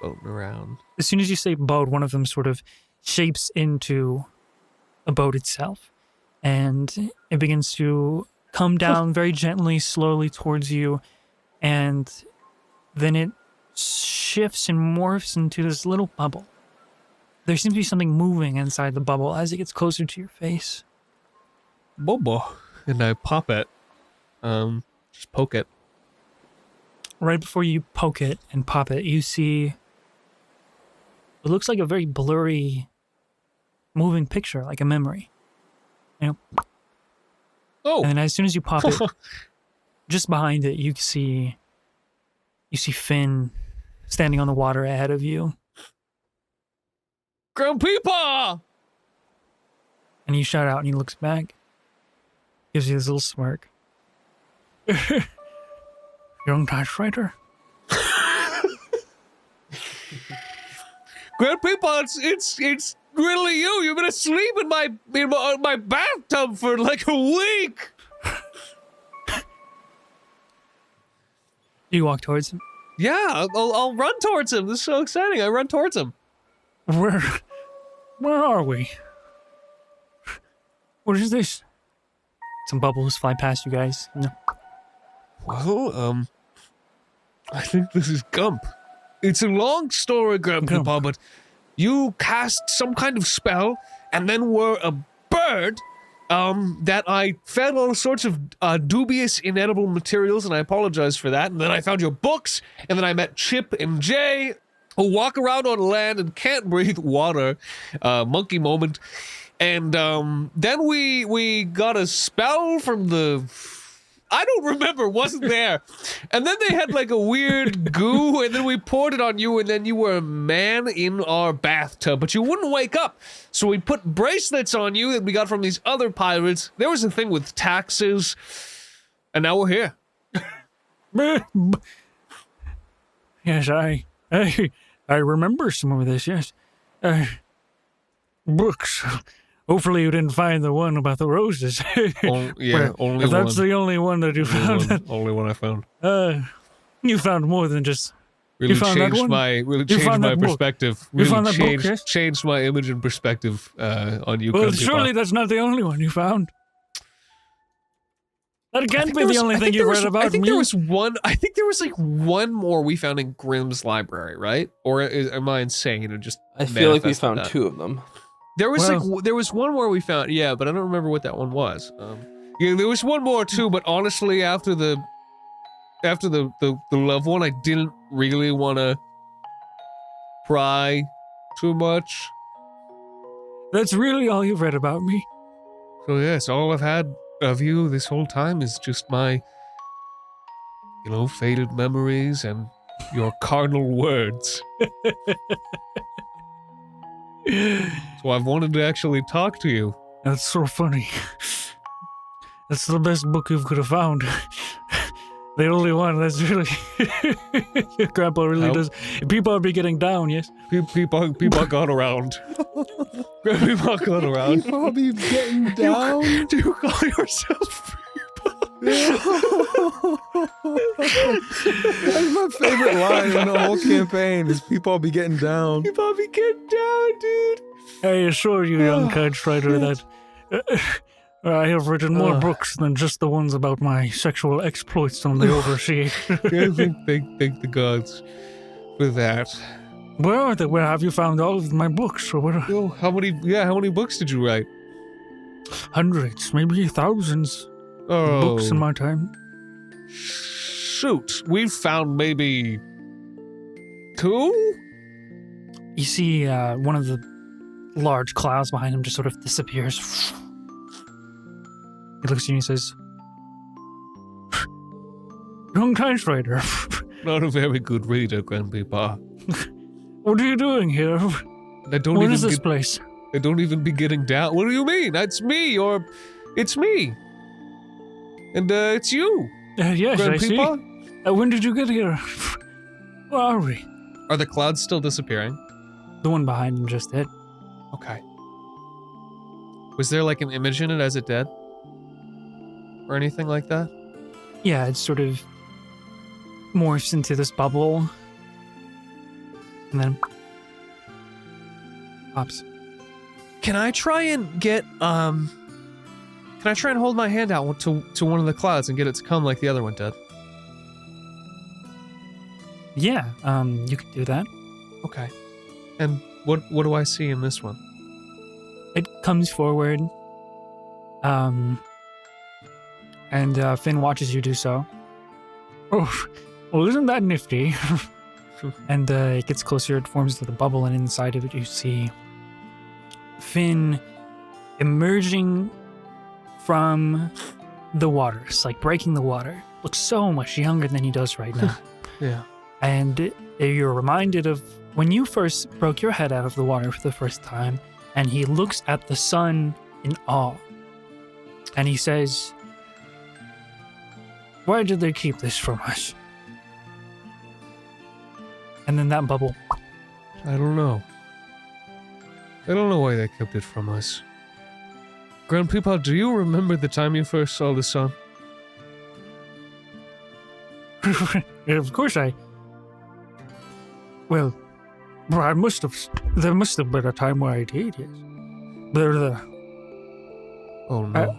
boating around. As soon as you say boat, one of them sort of shapes into a boat itself, and it begins to come down very gently, slowly towards you, and then it shifts and morphs into this little bubble. There seems to be something moving inside the bubble as it gets closer to your face. Bobo. And I pop it. Just poke it. Right before you poke it and pop it, you see it looks like a very blurry moving picture, like a memory. You know? Oh. And then as soon as you pop it, just behind it, you see Finn standing on the water ahead of you, Grandpa! and you shout out, and he looks back, gives you this little smirk. Young typewriter. Grandpa, it's really you. You've been asleep in my bathtub for like a week. You walk towards him. Yeah, I'll run towards him. This is so exciting. I run towards him. Where are we? What is this? Some bubbles fly past you guys. No. Well, I think this is Gump. It's a long story, Grandpa, but you cast some kind of spell and then were a bird that I fed all sorts of dubious inedible materials, and I apologize for that. And then I found your books, and then I met Chip and Jay, who walk around on land and can't breathe water. Monkey moment. And then we got a spell from the... I don't remember, wasn't there. And then they had like a weird goo, and then we poured it on you, and then you were a man in our bathtub, but you wouldn't wake up. So we put bracelets on you that we got from these other pirates. There was a thing with taxes, and now we're here. Yes, I remember some of this, yes. Books. Hopefully you didn't find the one about the roses. Only if one. that's the only one that you found. Only one I found. You found more than just... Really you found that changed one? my that book? perspective. You Really found that book, changed, yes? changed my image and perspective on you. Well, Grandpa. surely that's not the only one you found. That I can't think be there the was- only I thing think you there read was- about I think me. there was one. I think there was like one more we found in Grimm's library, right? Or am I insane and just? I feel like we manifested found that? 2 of them. There was Well- there was one more we found, yeah, but I don't remember what that one was. Yeah, there was one more too, but honestly, after the love one, I didn't really want to pry too much. That's really all you've read about me. So yes, all I've had of you this whole time is just my, faded memories and your carnal words. So I've wanted to actually talk to you. That's so funny. That's the best book you could have found. The only one that's really... Grandpa really How- does... People are be getting down, yes? People got around. People got around. Probably getting down. Do you call yourself That's my favorite line in the whole campaign is people be getting down. Bobby, get down, dude. I assure you, young Couch Rider, that I have written more books than just the ones about my sexual exploits on the oversea. Thank the gods for that. Where have you found all of my books? Or what? Yo, how many books did you write? Hundreds, maybe thousands Oh, books in my time. shoot. We've found maybe 2? You see one of the large clouds behind him just sort of disappears. He looks at you and he says, Young Couch Rider, Not a very good reader, Grandpa. what are you doing here? They don't What even is this get- place? They don't even be getting down. What do you mean? That's me, or it's me. And it's you, Yes, I see. Grandpa. When did you get here? Where are we? Are the clouds still disappearing? The one behind him just did. Okay. Was there like an image in it as it did? Or anything like that? Yeah, it sort of morphs into this bubble. And then pops. Can I try and get can I try and hold my hand out to one of the clouds and get it to come like the other one did? Yeah, you could do that. Okay. And what do I see in this one? It comes forward. And Finn watches you do so. Oh, well, isn't that nifty? And it gets closer, it forms to the bubble, and inside of it you see Finn emerging from the water. It's like breaking the water. looks so much younger than he does right now. Yeah. And you're reminded of when you first broke your head out of the water for the first time, and he looks at the sun in awe. And he says, "Why did they keep this from us?" And then that bubble. I don't know. I don't know why they kept it from us. Grandpapa, do you remember the time you first saw the sun? Of course Well, I must have. There must have been a time where I did, yes. There. Oh no.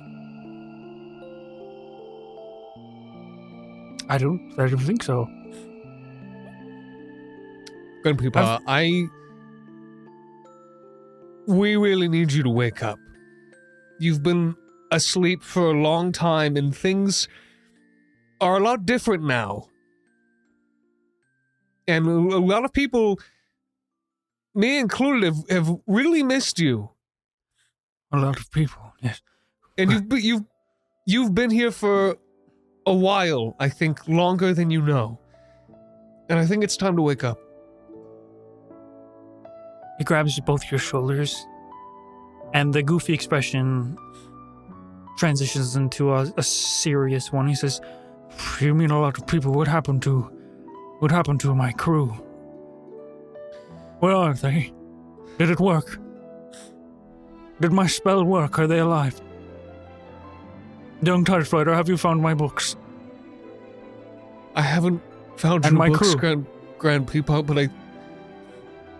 I don't think so. Grandpapa, we really need you to wake up. You've been asleep for a long time and things are a lot different now. And a lot of people, me included, have really missed you. A lot of people, yes. And you've been here for a while, I think, longer than you know. And I think it's time to wake up. He grabs both your shoulders, and the goofy expression transitions into a serious one. He says, "You mean a lot of people? What happened to my crew? Where are they? Did it work? Did my spell work? Are they alive? Young typewriter, have you found my books?" I haven't found And your my books, crew. Grandpapa, but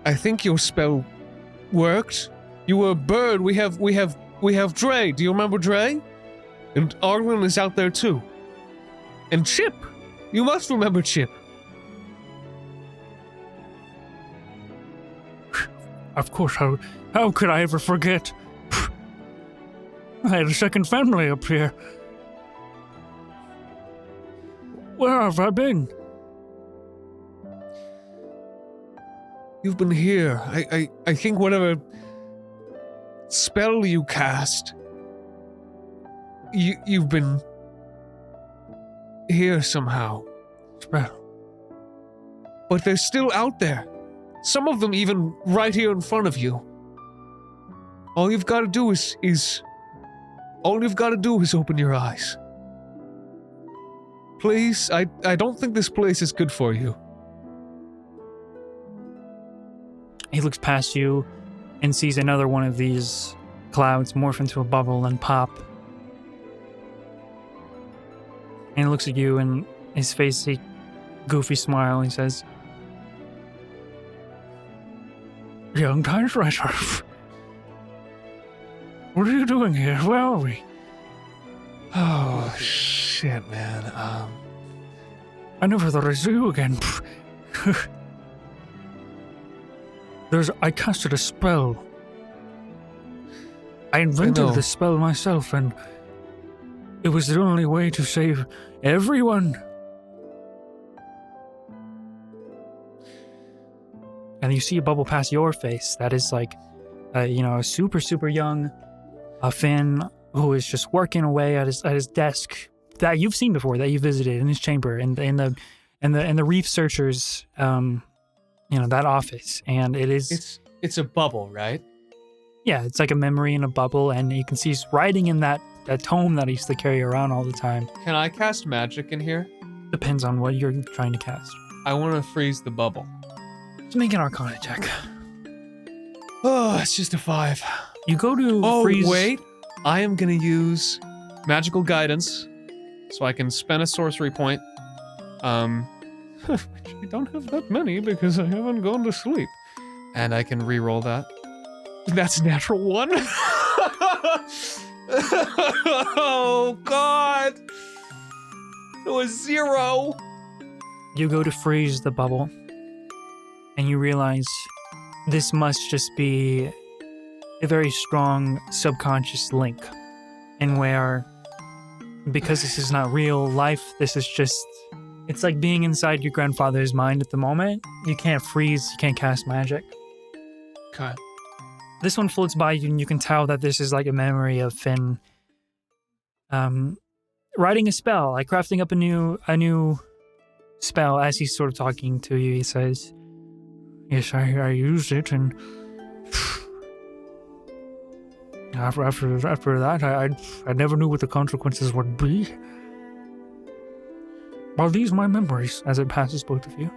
I think your spell worked. You were a bird. We have Dre. Do you remember Dre? And Arlen is out there too. And Chip. You must remember Chip. Of course, how could I ever forget? I had a second family up here. Where have I been? You've been here. I think whatever spell you cast, you've been here somehow. Spell. But they're still out there. Some of them even right here in front of you. All you've got to do is open your eyes. Please, I don't think this place is good for you. He looks past you and sees another one of these clouds morph into a bubble and pop. And he looks at you, and his face, a goofy smile, and he says, "Young typewriter, what are you doing here? Where are we?" Oh, shit, man. I never thought I'd see you again. I casted a spell. I invented the spell myself, and it was the only way to save everyone. And you see a bubble pass your face. That is like, a super, super young Finn who is just working away at his desk that you've seen before, that you visited in his chamber, in the Reef Searchers, that office. And it is it's a bubble, right? Yeah, it's like a memory in a bubble, and you can see he's writing in that tome that he used to carry around all the time. Can I cast magic in here? Depends on what you're trying to cast. I want to freeze the bubble. Just make an Arcana check. Oh, it's just a 5. You go to freeze. Oh, wait. I am going to use magical guidance so I can spend a sorcery point. Which I don't have that many because I haven't gone to sleep. And I can re-roll that. That's a natural 1. Oh, God. It was 0. You go to freeze the bubble, and you realize this must just be a very strong subconscious link, and where, because this is not real life, this is just, it's like being inside your grandfather's mind at the moment. You can't freeze, you can't cast magic. Okay. This one floats by you, and you can tell that this is like a memory of Finn writing a spell, like crafting up a new spell. As he's sort of talking to you, he says, "Yes, I used it, and after that, I never knew what the consequences would be. Are these my memories as it passes both of you?"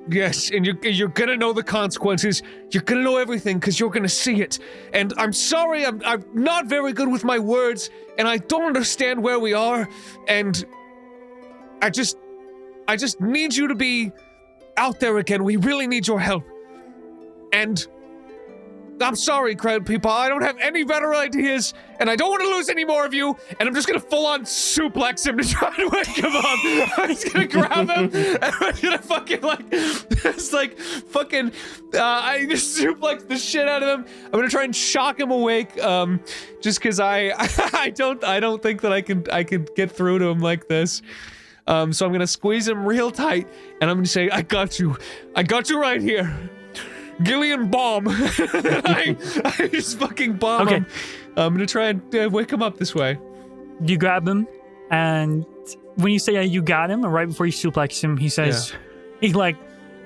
Yes, and you're gonna know the consequences. You're gonna know everything because you're gonna see it. And I'm sorry, I'm not very good with my words, and I don't understand where we are. And I just need you to be out there again. We really need your help. And I'm sorry, Crowd People. I don't have any better ideas, and I don't want to lose any more of you. And I'm just gonna full-on suplex him to try to wake him up. I'm just gonna grab him, and I'm gonna fucking I just suplex the shit out of him. I'm gonna try and shock him awake, just because I don't think that I can get through to him like this. So I'm gonna squeeze him real tight, and I'm gonna say, I got you right here. Gillian bomb. I just fucking bomb him. I'm gonna try and wake him up this way. You grab him, and when you say you got him, and right before you suplex him, he says, he like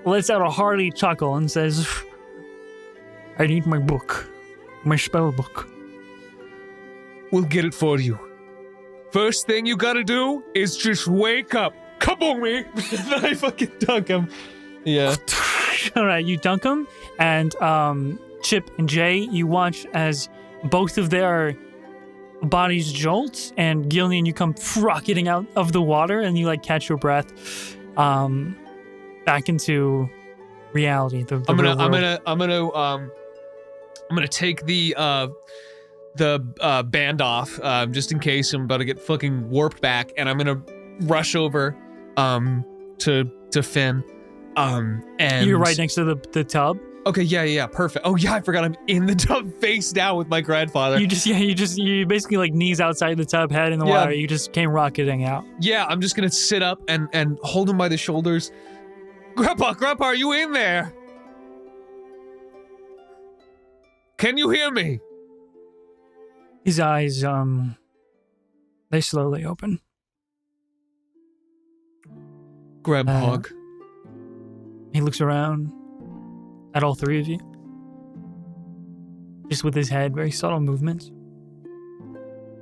lets out a hearty chuckle and says, "I need my book, my spell book." We'll get it for you. First thing you gotta do is just wake up. Kaboom me! Then I fucking dunk him. Yeah. All right, you dunk him, and Chip and Jay, you watch as both of their bodies jolt, and Gillian, you come rocketing out of the water, and you like catch your breath, back into reality. I'm gonna take the band off, just in case I'm about to get fucking warped back, and I'm gonna rush over, to Finn. And you're right next to the tub. Okay, yeah, perfect. Oh yeah, I forgot I'm in the tub face down with my grandfather. You basically like knees outside the tub, head in the water. You just came rocketing out. Yeah, I'm just gonna sit up and hold him by the shoulders. Grandpa, are you in there? Can you hear me? His eyes, they slowly open. Grab hug. He looks around at all three of you, just with his head, very subtle movements.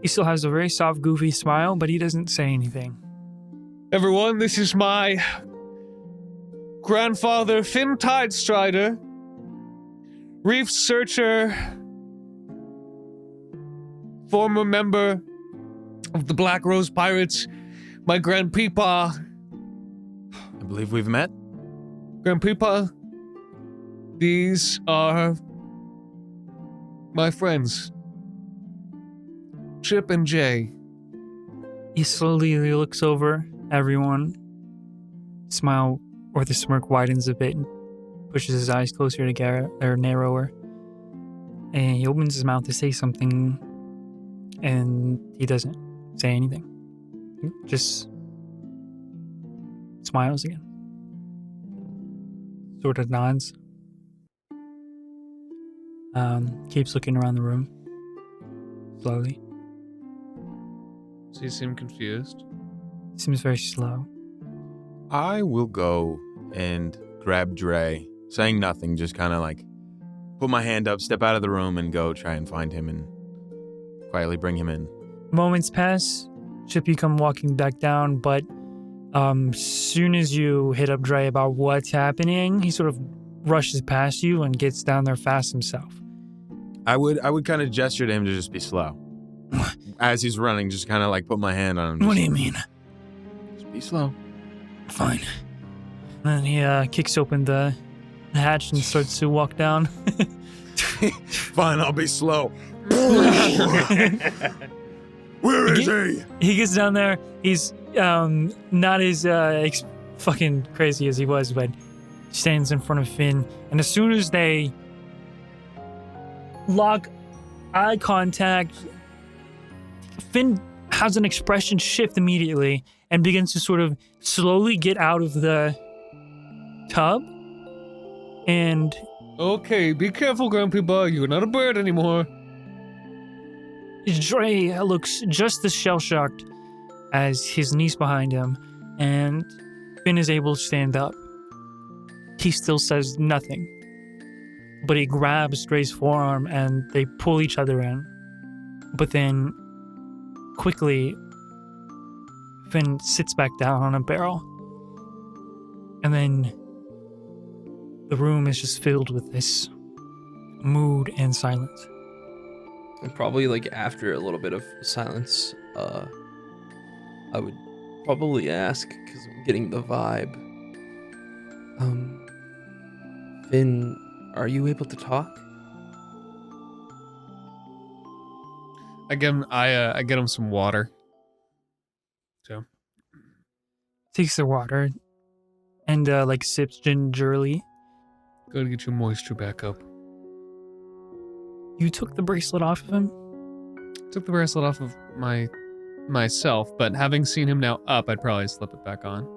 He still has a very soft, goofy smile, but he doesn't say anything. Everyone, this is my grandfather, Finn Tidestrider, reef searcher, former member of the Black Rose Pirates, my grandpeepa. I believe we've met. Grandpeepa, these are my friends, Chip and Jay. He slowly looks over everyone, smile or the smirk widens a bit and pushes his eyes closer together, or narrower, and he opens his mouth to say something, and he doesn't say anything. He just smiles again. Sort of nods. Keeps looking around the room. Slowly. Does he seem confused? Seems very slow. I will go and grab Dre, saying nothing, just kind of like put my hand up, step out of the room, and go try and find him and quietly bring him in. Moments pass. Chip, you come walking back down, but soon as you hit up Dre about what's happening, he sort of rushes past you and gets down there fast himself. I would kind of gesture to him to just be slow. As he's running, just kind of like put my hand on him. What do you mean? Just be slow. Fine. And he kicks open the hatch and starts to walk down. Fine, I'll be slow. Where is he? He gets down there. He's not as fucking crazy as he was, but stands in front of Finn. And as soon as they lock eye contact, Finn has an expression shift immediately and begins to sort of slowly get out of the tub. And okay, be careful, Grandpa. You're not a bird anymore. Dre looks just as shell-shocked as his knees behind him, and Finn is able to stand up. He still says nothing, but he grabs Dre's forearm and they pull each other in. But then, quickly, Finn sits back down on a barrel. And then the room is just filled with this mood and silence. And probably like after a little bit of silence, I would probably ask, because I'm getting the vibe. Finn, are you able to talk? I get him some water. So Takes the water and like sips gingerly. go to get your moisture back up. You took the bracelet off of him? Took the bracelet off of myself, but having seen him now up, I'd probably slip it back on,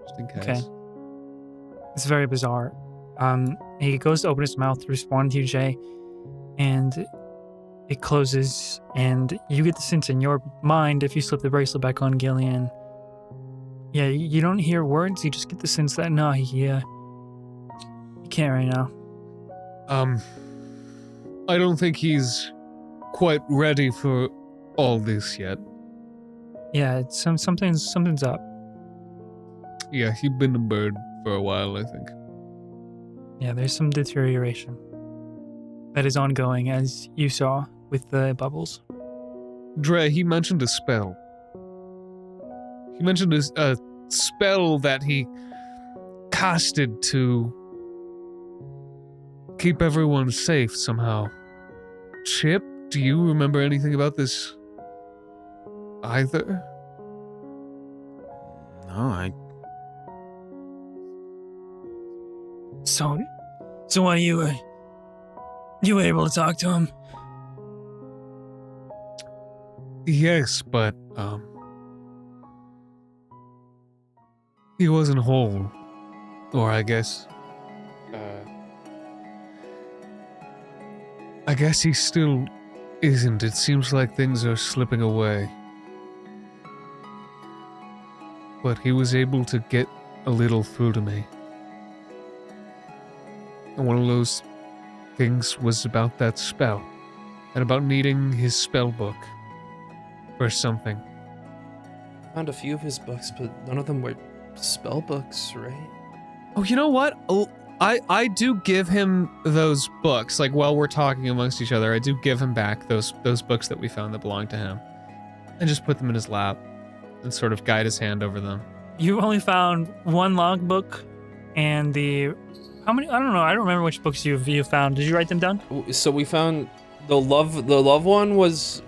just in case. Okay. It's very bizarre. He goes to open his mouth to respond to you, Jay, and it closes, and you get the sense in your mind, if you slip the bracelet back on Gillian, yeah, you don't hear words, you just get the sense that, no, he can't right now. I don't think he's quite ready for all this yet. Yeah, something's up. Yeah, he's been a bird for a while, I think. Yeah, there's some deterioration that is ongoing, as you saw with the bubbles. Dre, he mentioned a spell. He mentioned a spell that he casted to keep everyone safe somehow. Chip, do you remember anything about this either? No, I So are you were able to talk to him? Yes, but he wasn't whole. Or I guess he still isn't. It seems like things are slipping away. But he was able to get a little through to me. And one of those things was about that spell. And about needing his spell book. For something. Found a few of his books, but none of them were spell books, right? Oh, you know what? Oh, I do give him those books. Like, while we're talking amongst each other, I do give him back those books that we found that belong to him. And just put them in his lap. And sort of guide his hand over them. You only found one logbook and how many? I don't know. I don't remember which books you found. Did you write them down? So we found the love one was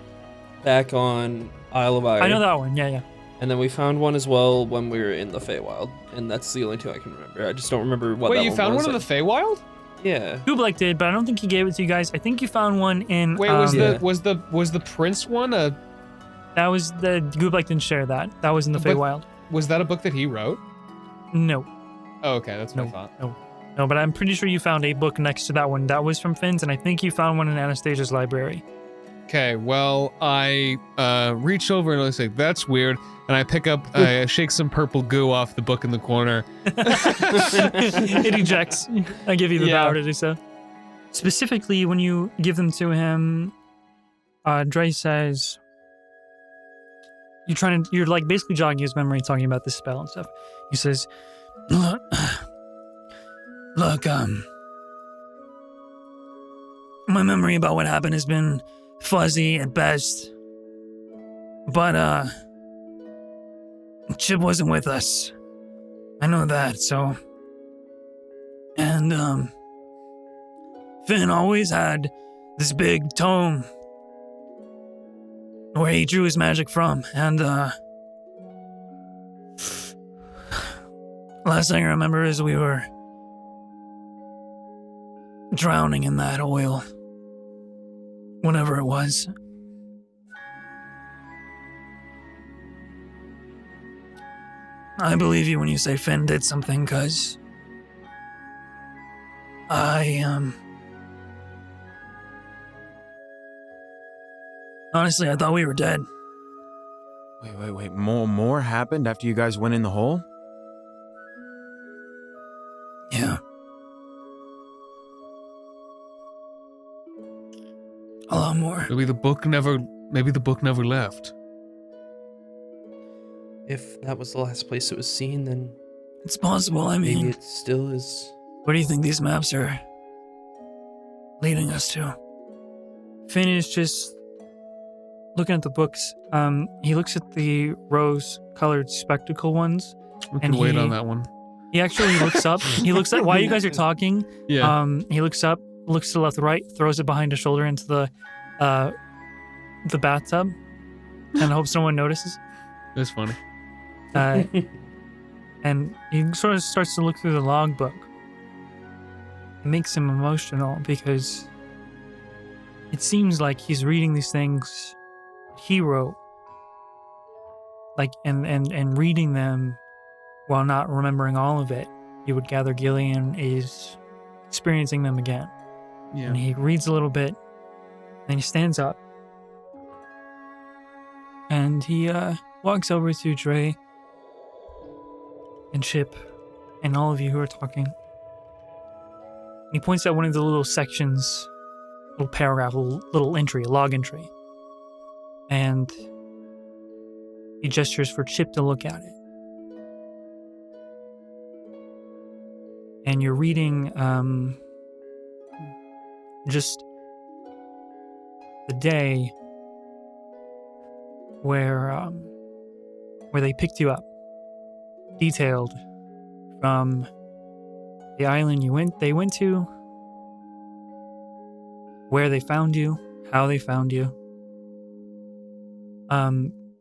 back on Isle of Iron. I know that one. Yeah. And then we found one as well when we were in the Feywild, and that's the only two I can remember. I just don't remember what. Wait, that you found was. one in the Feywild? Yeah. Kublek did, but I don't think he gave it to you guys. I think you found one in. Wait, was the prince one a? That was the Kublek didn't share that. That was in the But- Feywild. Was that a book that he wrote? No, Oh, okay, that's what I thought. no. But I'm pretty sure you found a book next to that one. That was from Finn's, and I think you found one in Anastasia's library. Okay, well, I reach over and I say, "That's weird," and I pick up, I shake some purple goo off the book in the corner. It ejects. I give you the Yeah. power to do so. Specifically, when you give them to him, Dre says, you're like basically jogging his memory, talking about this spell and stuff. He says, look, my memory about what happened has been fuzzy at best, but Chip wasn't with us. I know that, so. And Finn always had this big tome where he drew his magic from, and last thing I remember is we were drowning in that oil, whenever it was. I believe you when you say Finn did something, cause honestly, I thought we were dead. Wait. More happened after you guys went in the hole? Yeah. A lot more. Maybe the book never left. If that was the last place it was seen, then It's possible. I maybe mean, it still is. what do you think these maps are leading us to? Finn is just looking at the books. He looks at the rose-colored spectacle ones. We And can wait he- on that one. He actually looks up. He looks at while you guys are talking. Yeah. He looks up, looks to the left, right, throws it behind his shoulder into the bathtub, and hopes no one notices. That's funny. And he sort of starts to look through the logbook. It makes him emotional because it seems like he's reading these things he wrote, like and reading them while not remembering all of it. You would gather Gillian is experiencing them again. Yeah. And he reads a little bit, then he stands up, and he walks over to Dre and Chip and all of you who are talking. He points at one of the little sections, little paragraph, little entry, a log entry. And he gestures for Chip to look at it. And you're reading just the day where they picked you up, detailed from the island they went to, where they found you, how they found you.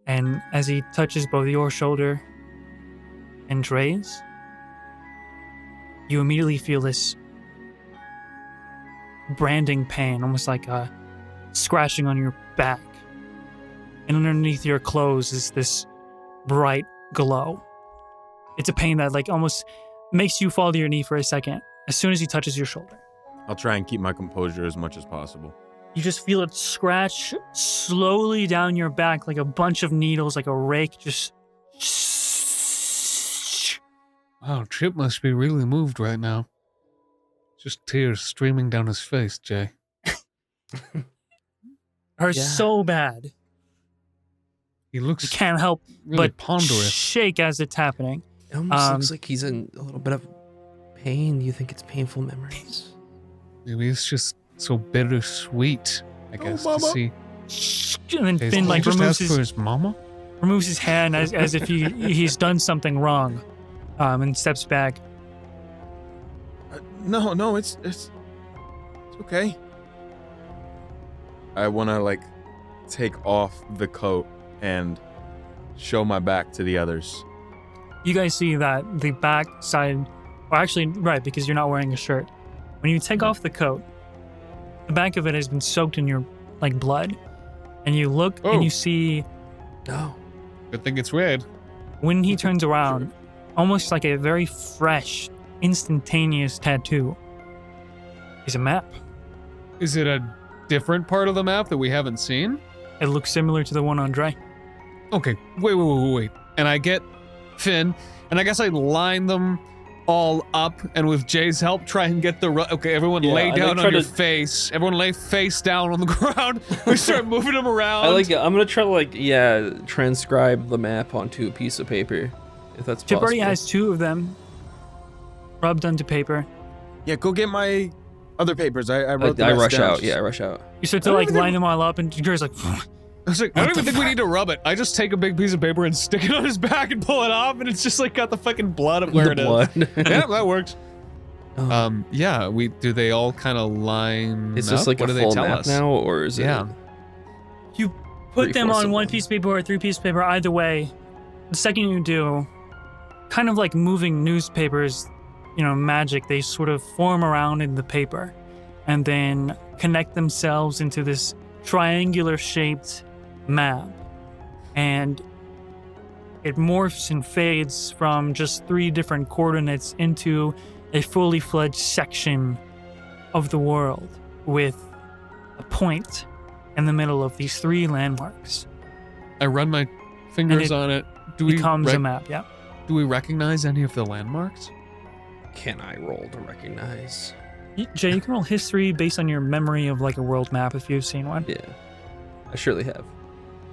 And as he touches both your shoulder and Dre's, you immediately feel this branding pain, almost like a scratching on your back. And underneath your clothes is this bright glow. It's a pain that like almost makes you fall to your knee for a second as soon as he touches your shoulder. I'll try and keep my composure as much as possible. You just feel it scratch slowly down your back like a bunch of needles, like a rake, just... Wow, Chip must be really moved right now. Just tears streaming down his face, Jay. hurts Yeah. so bad. He You looks can't help really but ponderous. shake as it's happening. It almost Um, looks like he's in a little bit of pain. You think it's painful memories? Maybe it's just so bittersweet, I guess, to mama. see. And then Did Finn he like just removes ask for his his mama? hand as if he's done something wrong, and steps back. No, it's okay. I want to like take off the coat and show my back to the others. You guys see that the back side, or actually, right, because you're not wearing a shirt. When you take off the coat, the back of it has been soaked in your like blood, and you look Oh. and you see No. Good thing it's red. when he turns around, almost like a very fresh, instantaneous tattoo, is a map. Is it a different part of the map that we haven't seen? It looks similar to the one on Dre. Okay, wait. And I get Finn, and I guess I line them all up, and with Jay's help, try and get the... Okay, everyone Yeah, lay I down try on your to- face. Everyone lay face down on the ground. We start moving them around. I'm gonna try to transcribe the map onto a piece of paper, if that's Chip possible. already has two of them rubbed onto paper. Yeah, go get my other papers. I wrote the I rest rush down. out. Yeah, I rush out. You start to like line them all up, and Dre's like, I was like, I don't even think we need to rub it. I just take a big piece of paper and stick it on his back and pull it off, and it's just like got the fucking blood of where The it is. blood. Yeah, that works. Oh. Yeah, do they all kind of line Is up? this like What a do they full tell map us? now, or is Yeah. it? you put Three them fourths on of one one. piece of paper or three pieces of paper. Either way, the second you do, kind of like moving newspapers, magic, they sort of form around in the paper and then connect themselves into this triangular shaped map. And it morphs and fades from just 3 different coordinates into a fully fledged section of the world with a point in the middle of these 3 landmarks. I run my fingers it on it. Do we becomes a map. Yeah. do we recognize any of the landmarks? Can I roll to recognize? Jay, you can roll history based on your memory of like a world map if you've seen one. Yeah, I surely have.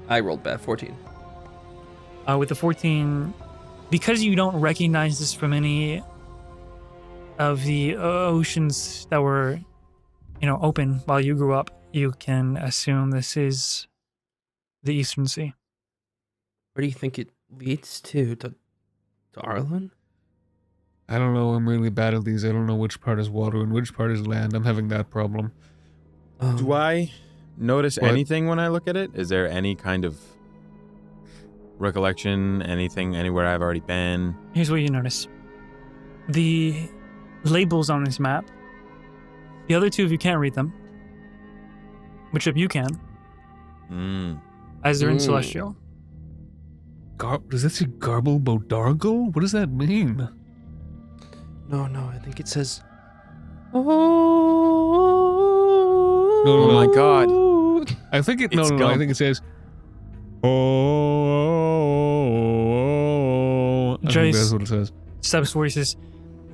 I rolled bad 14. With the 14, because you don't recognize this from any of the oceans that were, open while you grew up, you can assume this is the Eastern Sea. Where do you think it leads to? To Arlen? I don't know. I'm really bad at these. I don't know which part is water and which part is land. I'm having that problem. Do I notice What? anything when I look at it? Is there any kind of recollection, anything, anywhere I've already been? Here's what you notice. The labels on this map, the other two of you can't read them. Which of you can, as they're in Celestial. Does that say Garble Bodargle? What does that mean? No, I think it says. No, Oh my god. I think it. It's No. I Gump. think it says. Oh. I think Jace. that's what it says. Steps forward, he says,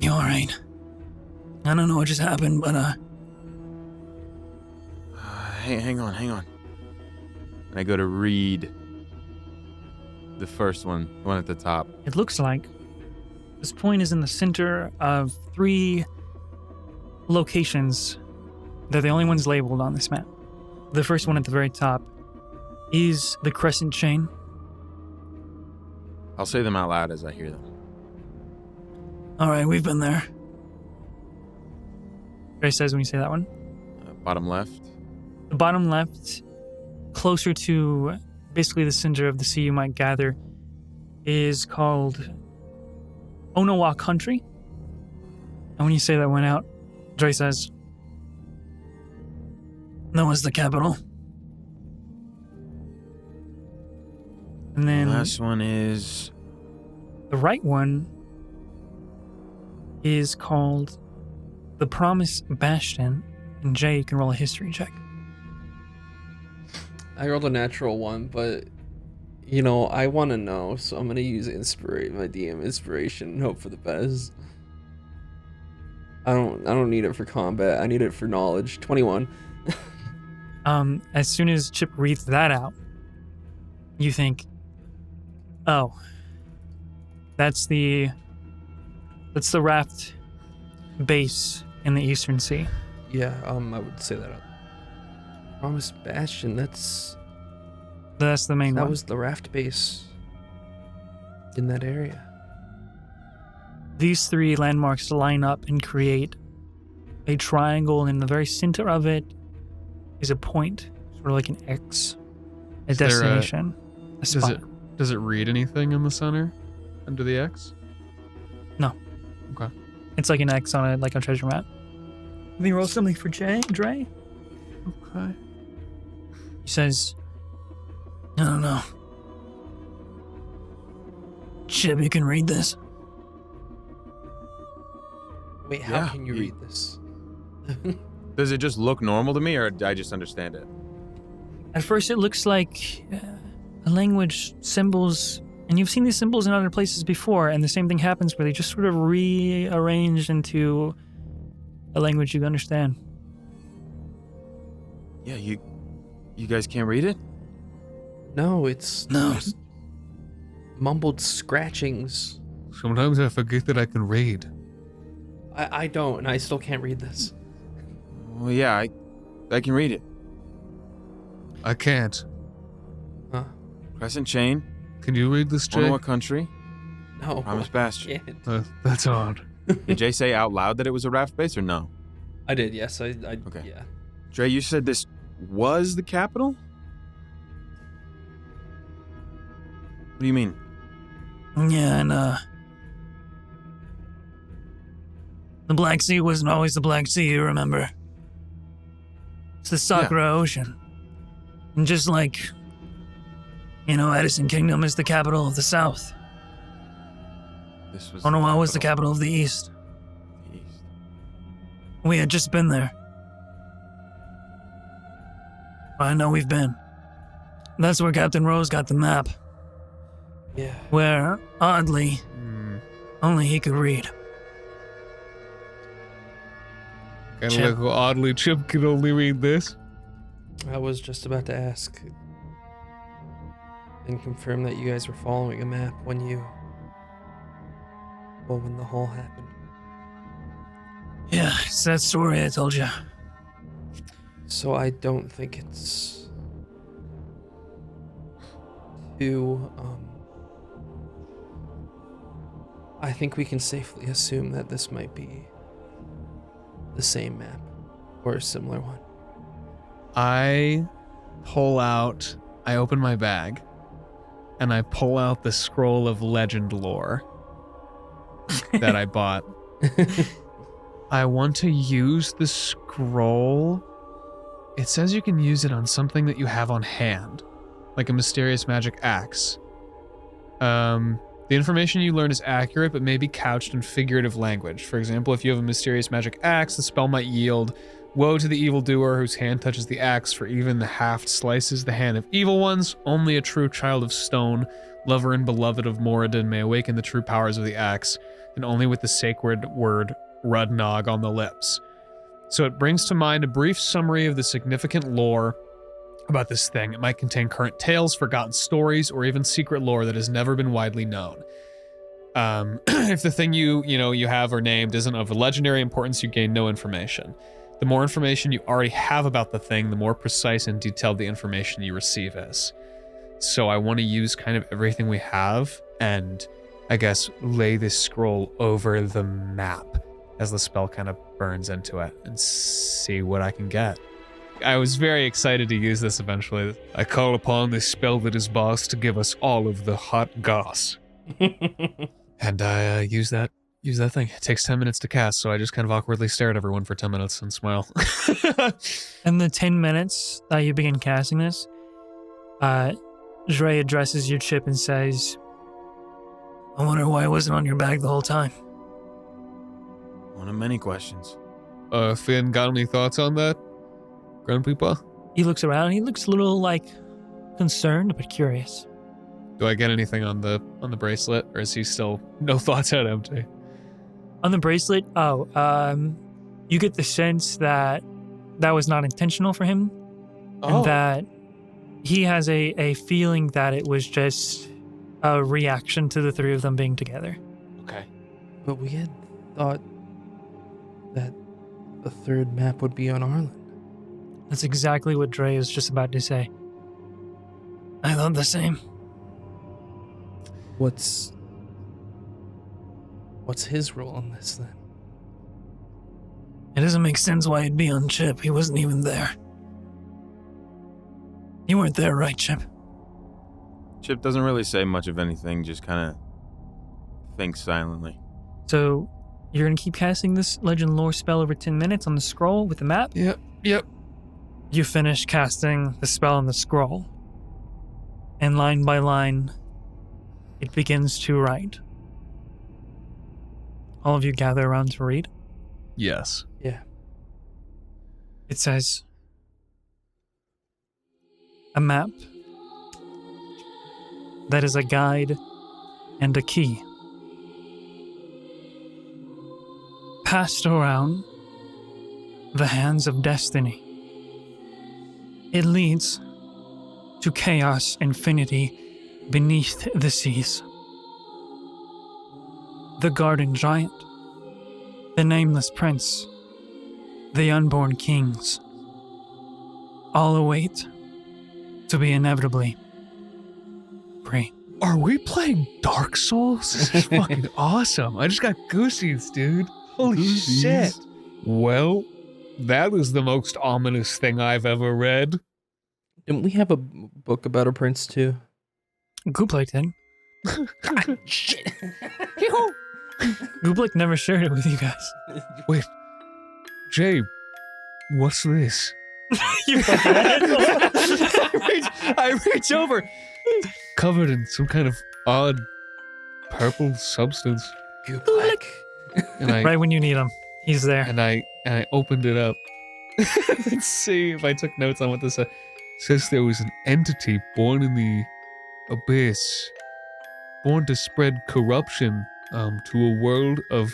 "You all right? I don't know what just happened, but Hang on. And I go to read the first one, the one at the top. it looks like this point is in the center of 3 locations. They're the only ones labeled on this map. The first one at the very top is the crescent chain. I'll say them out loud as I hear them. All right, we've been there." Ray says when you say that one. Bottom left. The bottom left, closer to basically the center of the sea, you might gather, is called Onawa Country. And when you say that one out, Dre says, "That was the capital." And then Last one is the right one is called the Promise Bastion. And Jay, you can roll a history check. I rolled a natural one, but I want to know, so I'm gonna use my DM inspiration and hope for the best. I don't need it for combat. I need it for knowledge. 21. As soon as Chip reads that out, you think, "Oh, that's the raft base in the Eastern Sea." Yeah, I would say that. Promise Bastion. That's the main That one. was the raft base in that area. These 3 landmarks line up and create a triangle, and in the very center of it is a point, sort of like an X, a Is there a- destination, a spot. Does it read anything in the center under the X? It's like an X on a treasure map. Let me roll something for Dre. Okay. He says, "I don't know. Chip, you can read this." Wait, how Yeah, can you you- read this? Does it just look normal to me, or do I just understand it? At first, it looks like a language, symbols, and you've seen these symbols in other places before, and the same thing happens where they just sort of rearrange into a language you understand. Yeah, you guys can't read it? No, it's No. just mumbled scratchings. Sometimes I forget that I can read. I don't, and I still can't read this. Well, yeah, I can read it. I can't. Huh? Crescent Chain, Can you read this, Jay? Onawa Country, No. Promise Bastion. Can't. That's odd. Did Jay say out loud that it was a raft base, or no? I did, yes. I Okay. Yeah. Dre, you said this was the capital? What do you mean? Yeah, and the Black Sea wasn't always the Black Sea, you remember? It's the Sakura Ocean. And just like, Edison Kingdom is the capital of the South, This was Onawa was the capital of the East. East. We had just been there. I know we've been. That's where Captain Rose got the map. Yeah. where, oddly, only he could read. Kind Chip. of like oddly Chip can only read this. I was just about to ask and confirm that you guys were following a map when the hole happened. Yeah, it's that story I told you. So I don't think it's too, I think we can safely assume that this might be the same map or a similar one. I open my bag, and I pull out the scroll of legend lore that I bought. I want to use the scroll. It says you can use it on something that you have on hand, like a mysterious magic axe. The information you learn is accurate, but may be couched in figurative language. For example, if you have a mysterious magic axe, the spell might yield, "Woe to the evildoer whose hand touches the axe, for even the haft slices the hand of evil ones. Only a true child of stone, lover and beloved of Moradin, may awaken the true powers of the axe, and only with the sacred word Rudnog on the lips." So it brings to mind a brief summary of the significant lore about this thing. It might contain current tales, forgotten stories, or even secret lore that has never been widely known. If the thing you have or named isn't of legendary importance, you gain no information. The more information you already have about the thing, the more precise and detailed the information you receive is. So I want to use kind of everything we have and, I guess, lay this scroll over the map as the spell kind of burns into it and see what I can get. I was very excited to use this eventually. I call upon this spell that is boss to give us all of the hot goss. And I use that thing. It takes 10 minutes to cast, so I just kind of awkwardly stare at everyone for 10 minutes and smile. In the 10 minutes that you begin casting this, Dre addresses you, Chip, and says, "I wonder why it wasn't on your bag the whole time." One of many questions. Finn, got any thoughts on that? Grandpapa? He looks around. He looks a little, concerned but curious. Do I get anything on the bracelet, or is he still no thoughts out empty? On the bracelet, you get the sense that was not intentional for him, and that he has a feeling that it was just a reaction to the three of them being together. Okay. But we had thought that the third map would be on Arlen. That's exactly what Dre was just about to say. I thought the same. What's his role in this then? It doesn't make sense why he'd be on Chip. He wasn't even there. You weren't there, right, Chip? Chip doesn't really say much of anything, just kind of thinks silently. So, you're gonna keep casting this legend lore spell over 10 minutes on the scroll with the map? Yep. You finish casting the spell on the scroll, and line by line, it begins to write. All of you gather around to read. Yes. Yeah. It says, "A map that is a guide and a key, passed around the hands of destiny. It leads to chaos infinity beneath the seas. The garden giant, the nameless prince, the unborn kings, all await to be inevitably free." Are we playing Dark Souls? This is fucking awesome. I just got goosies, dude. Holy shit. Well, that was the most ominous thing I've ever read. Didn't we have a book about a prince too? Gooblik did. Shit. Gooblik never shared it with you guys. Wait, Jay, what's this? You fucking I reach over. Covered in some kind of odd purple substance. Gooblik. And I Right when you need him, he's there. and I opened it up. Let's see if I took notes on what this said. It says there was an entity born in the abyss born to spread corruption to a world of.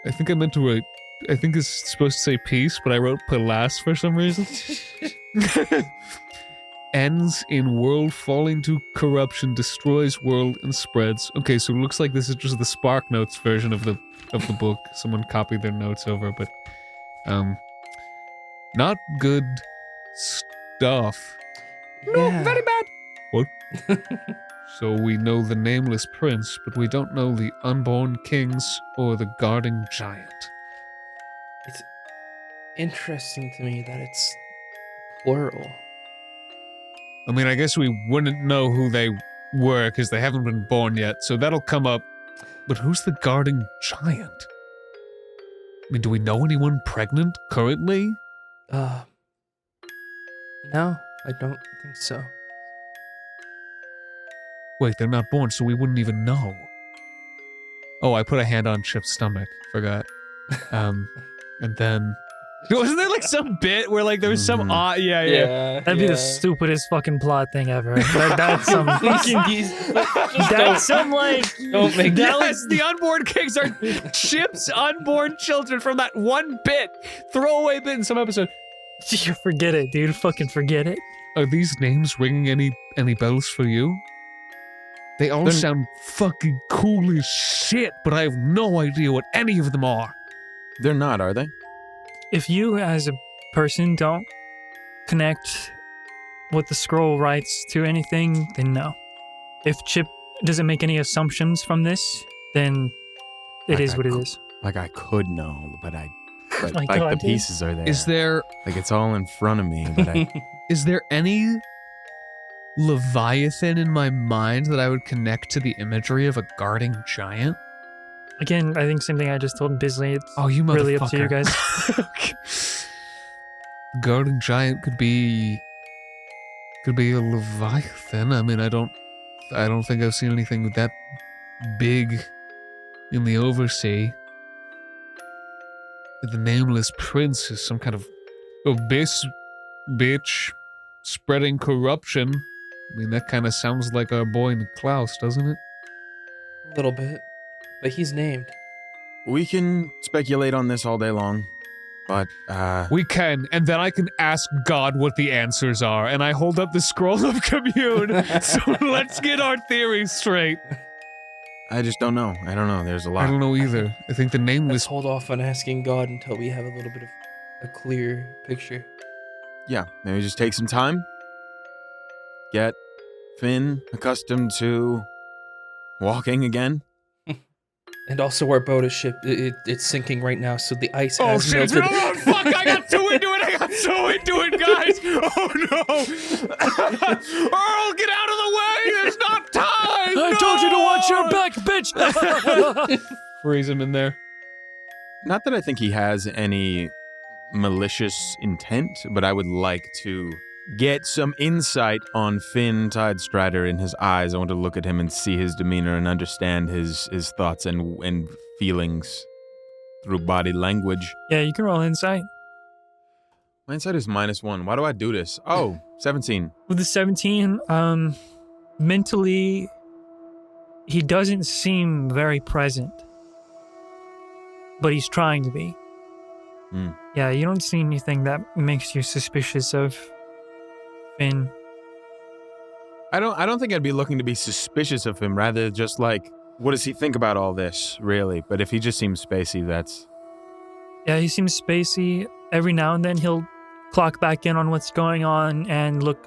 I think I meant to write. I think it's supposed to say peace, but I wrote Palas for some reason. Ends in world falling to corruption, destroys world and spreads. Okay, so it looks like this is just the Spark Notes version of the book. Someone copied their notes over, but not good stuff. Yeah. Very bad. What? So we know the nameless prince, but we don't know the unborn kings or the guarding giant. It's interesting to me that it's plural. I mean, I guess we wouldn't know who they were because they haven't been born yet, so that'll come up. But who's the guarding giant? I mean, do we know anyone pregnant currently? No, I don't think so. Wait, they're not born, so we wouldn't even know. Oh, I put a hand on Chip's stomach. Forgot. And then... Wasn't there like some bit where like there was some odd... Yeah. That'd be the stupidest fucking plot thing ever. That's some fucking... That's some like... Don't make Yes, the unborn kings are Chip's unborn children from that one bit. Throwaway bit in some episode. You forget it, dude. Fucking forget it. Are these names ringing any bells for you? They all sound fucking cool as shit, but I have no idea what any of them are. They're not, are they? If you as a person don't connect what the scroll writes to anything, then no. If Chip doesn't make any assumptions from this, then it is what it is. Like I could know, but My like God, the dude. pieces are there. Is there Like it's all in front of me, but is there any Leviathan in my mind that I would connect to the imagery of a guarding giant? Again, I think same thing I just told Bisley. It's Oh, you motherfucker. really up to you guys. Guarding giant could be a Leviathan. I mean, I don't think I've seen anything that big in the Oversea. The nameless prince is some kind of abyss bitch spreading corruption. I mean, that kind of sounds like our boy Klaus, doesn't it? A little bit. But he's named. we can speculate on this all day long. But We can, and then I can ask God what the answers are, and I hold up the scroll of commune. So let's get our theories straight. I just don't know. I don't know. There's a I lot. don't know either. I think the Let's nameless. hold off on asking God until we have a little bit of a clear picture. Yeah, maybe just take some time. Get Finn accustomed to walking again. And also our boat is shipped. It's sinking right now, so the ice Oh has shit! melted. Oh fuck! I got too into it, guys! Oh no! Earl, get out of the way! There's not time! I told you to watch your back, bitch! Freeze him in there. Not that I think he has any malicious intent, but I would like to get some insight on Finn Tidestrider in his eyes. I want to look at him and see his demeanor and understand his thoughts and feelings through body language. Yeah, you can roll insight. My insight is -1. Why do I do this? Oh, 17. With the 17, mentally, he doesn't seem very present. But he's trying to be. Hmm. Yeah, you don't see anything that makes you suspicious of Finn. I don't think I'd be looking to be suspicious of him, rather just like, what does he think about all this, really? But if he just seems spacey, that's... Yeah, he seems spacey. Every now and then he'll clock back in on what's going on and look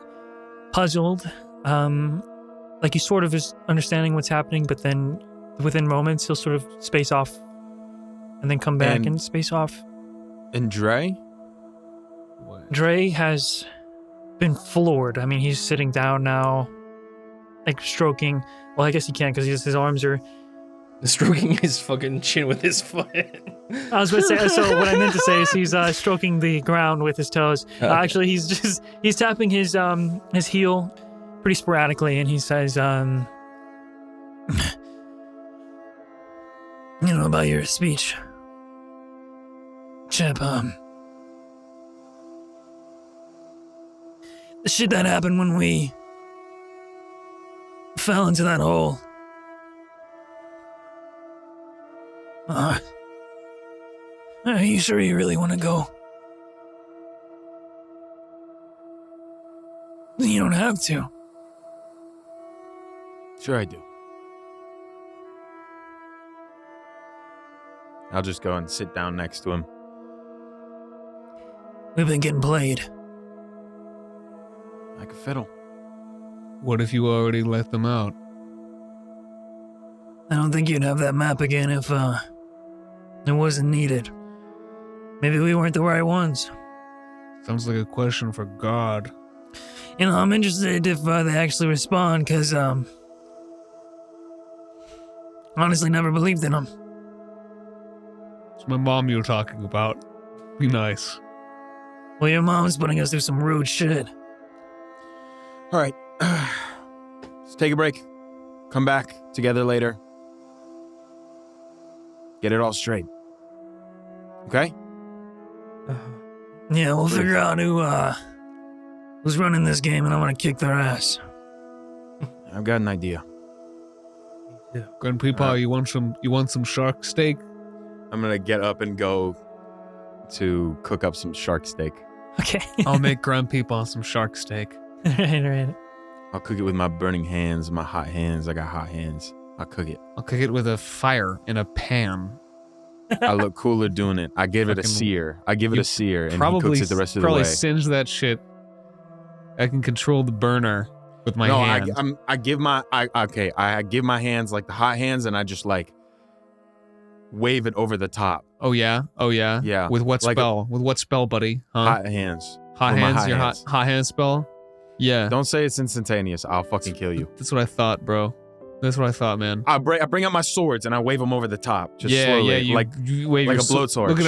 puzzled. Like he sort of is understanding what's happening, but then within moments he'll sort of space off and then come back and space off. And Dre? Dre has been floored. I mean, he's sitting down now, like stroking. Well, I guess he can't because his arms are... Stroking his fucking chin with his foot. I was going to say, so what I meant to say is he's stroking the ground with his toes. Actually, he's tapping his heel pretty sporadically, and he says, you know, about your speech, Chip, the shit that happened when we fell into that hole Are you sure you really want to go? You don't have to. Sure I do. I'll just go and sit down next to him. We've been getting played. Like a fiddle. What if you already let them out? I don't think you'd have that map again if, it wasn't needed. Maybe we weren't the right ones. Sounds like a question for God. You know, I'm interested if they actually respond, because, honestly never believed in them. It's my mom you're talking about. Be nice. Well, your mom's putting us through some rude shit. All right. Let's take a break. Come back together later. Get it all straight. Okay? Yeah, we'll figure out who's running this game, and I'm gonna kick their ass. I've got an idea. Grandpeepa, you want some shark steak? I'm gonna get up and go to cook up some shark steak. Okay. I'll make Grandpeepa some shark steak. right. I'll cook it with my burning hands, my hot hands. I got hot hands. I'll cook it. I'll cook it with a fire in a pan. I look cooler doing it. I give it a Fucking- sear. I give it a sear, and he Probably cooks it the rest of the probably way. singe that shit. I can control the burner with my hand. I give my hands like the hot hands, and I just like wave it over the top. Oh yeah. Yeah. With what Like spell? With what spell, buddy? Huh? Hot hands. Hot with my hands. hot Your hands. hot hand spell. Yeah. Don't say it's instantaneous. I'll fucking kill you. That's what I thought, bro. That's what I thought, man. I bring out my swords and I wave them over the top, just yeah, slowly, yeah. You wave like your a blowtorch. Look at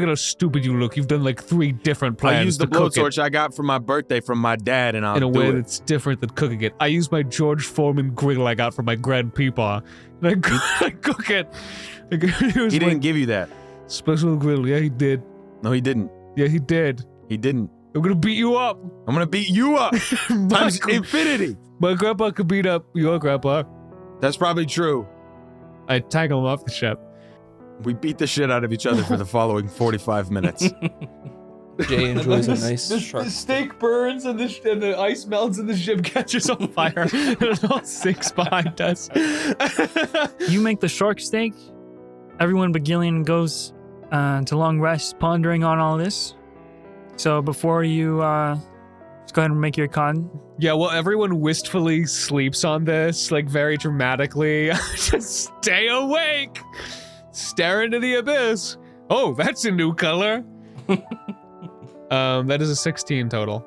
how stupid you look. You've done like 3 different plans. I use the to cook it blowtorch I got for my birthday from my dad, and I'll in a do way it. that's different than cooking it. I use my George Foreman grill I got from my grandpeepa, and I cook it. He didn't give you that. Special grill. Yeah, he did. No, he didn't. Yeah, he did. He didn't. I'm gonna beat you up. I'm gonna beat you up times infinity. My grandpa could beat up your grandpa. That's probably true. I tackle him off the ship. We beat the shit out of each other for the following 45 minutes. Jay enjoys a nice the shark. steak burns and the ice melts and the ship catches on fire. And it all sinks behind us. You make the shark steak. Everyone but Gillian goes to long rest, pondering on all this. So before you just go ahead and make your con. Yeah, well, everyone wistfully sleeps on this, like very dramatically. Just stay awake. Stare into the abyss. Oh, that's a new color. That is a 16 total.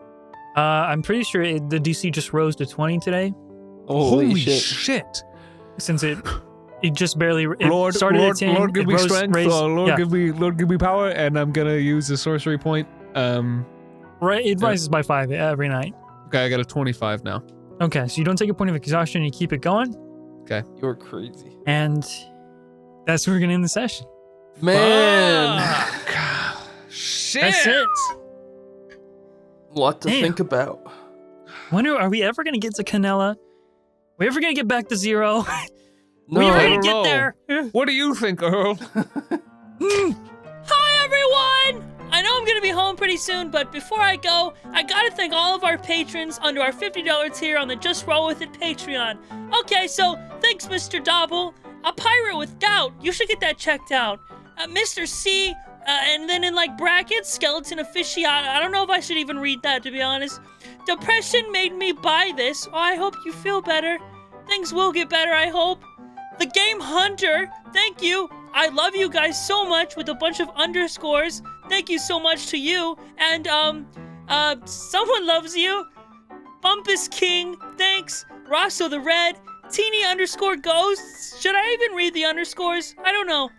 I'm pretty sure the DC just rose to 20 today, Holy shit. since it just barely Lord, started Lord, at 10. Lord, give it me rose, strength. raised- Lord, yeah. give me power, and I'm gonna use a sorcery point. Right, it rises by 5 every night. Okay, I got a 25 now. Okay, so you don't take a point of exhaustion, you keep it going, You're crazy. and that's where we're gonna end the session. Man, Shit. That's it. lot to Damn. think about. Wonder, are we ever gonna get to Canella? We ever gonna get back to 0? No, we ever I gonna don't get know. there? What do you think, Earl? Hi, everyone! I know I'm gonna be home pretty soon, but before I go, I gotta thank all of our patrons under our $50 tier on the Just Roll With It Patreon. Okay, so thanks, Mr. Dobble. A Pirate with Doubt. You should get that checked out. Mr. C, and then in like brackets, Skeleton Aficionado. I don't know if I should even read that, to be honest. Depression made me buy this. Oh, I hope you feel better. Things will get better, I hope. The Game Hunter, thank you. I love you guys so much with a bunch of underscores. Thank you so much to you. And, someone loves you. Bumpus King, thanks. Rosso the Red, Teeny _ Ghosts. Should I even read the underscores? I don't know.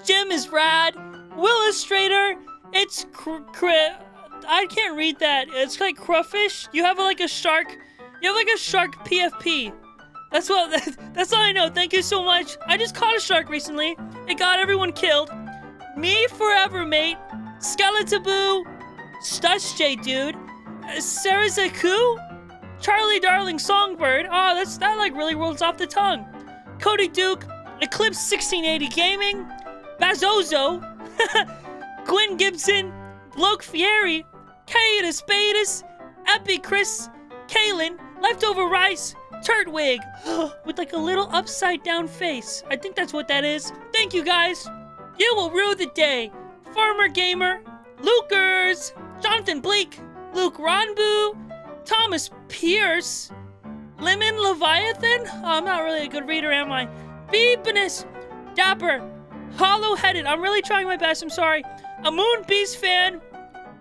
Jim is rad. Willustrator, it's I can't read that. It's like crawfish. You have like a shark PFP. That's all I know. Thank you so much. I just caught a shark recently. It got everyone killed. Me forever, mate. Skeletaboo. Stush J dude. Sarazaku. Charlie Darling Songbird. Oh, that like really rolls off the tongue. Cody Duke. Eclipse 1680 Gaming. Bazozo, Quinn Gibson, Bloke Fieri, Kay Spadus, Epi Chris, Kaylin, Leftover Rice, Turtwig, with like a little upside down face. I think that's what that is. Thank you guys. You will rue the day. Farmer Gamer, Lukers, Jonathan Bleak, Luke Ronbu, Thomas Pierce, Lemon Leviathan. Oh, I'm not really a good reader, am I? Beepiness, Dapper, Hollow-Headed. I'm really trying my best. I'm sorry. A Moon Beast fan,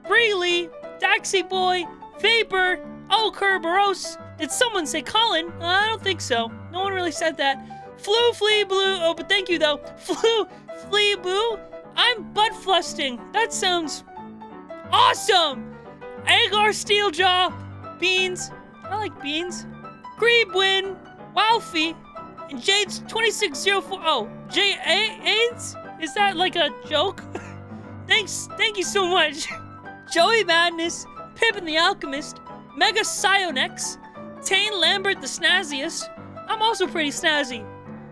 Breely, Daxy Boy, Vapor, Oh Kerberos. Did someone say Colin? I don't think so. No one really said that. Flu Flea Blue. Oh, but thank you though. Flu Flea Boo. I'm butt flusting. That sounds awesome. Agar Steeljaw. Beans. I like beans. Greebwin. Wowfie. And Jade's 2604. Oh, AIDS? Is that like a joke? Thanks. Thank you so much. Joey Madness. Pippin the Alchemist. Mega Sionex. Tane Lambert the Snazziest. I'm also pretty snazzy.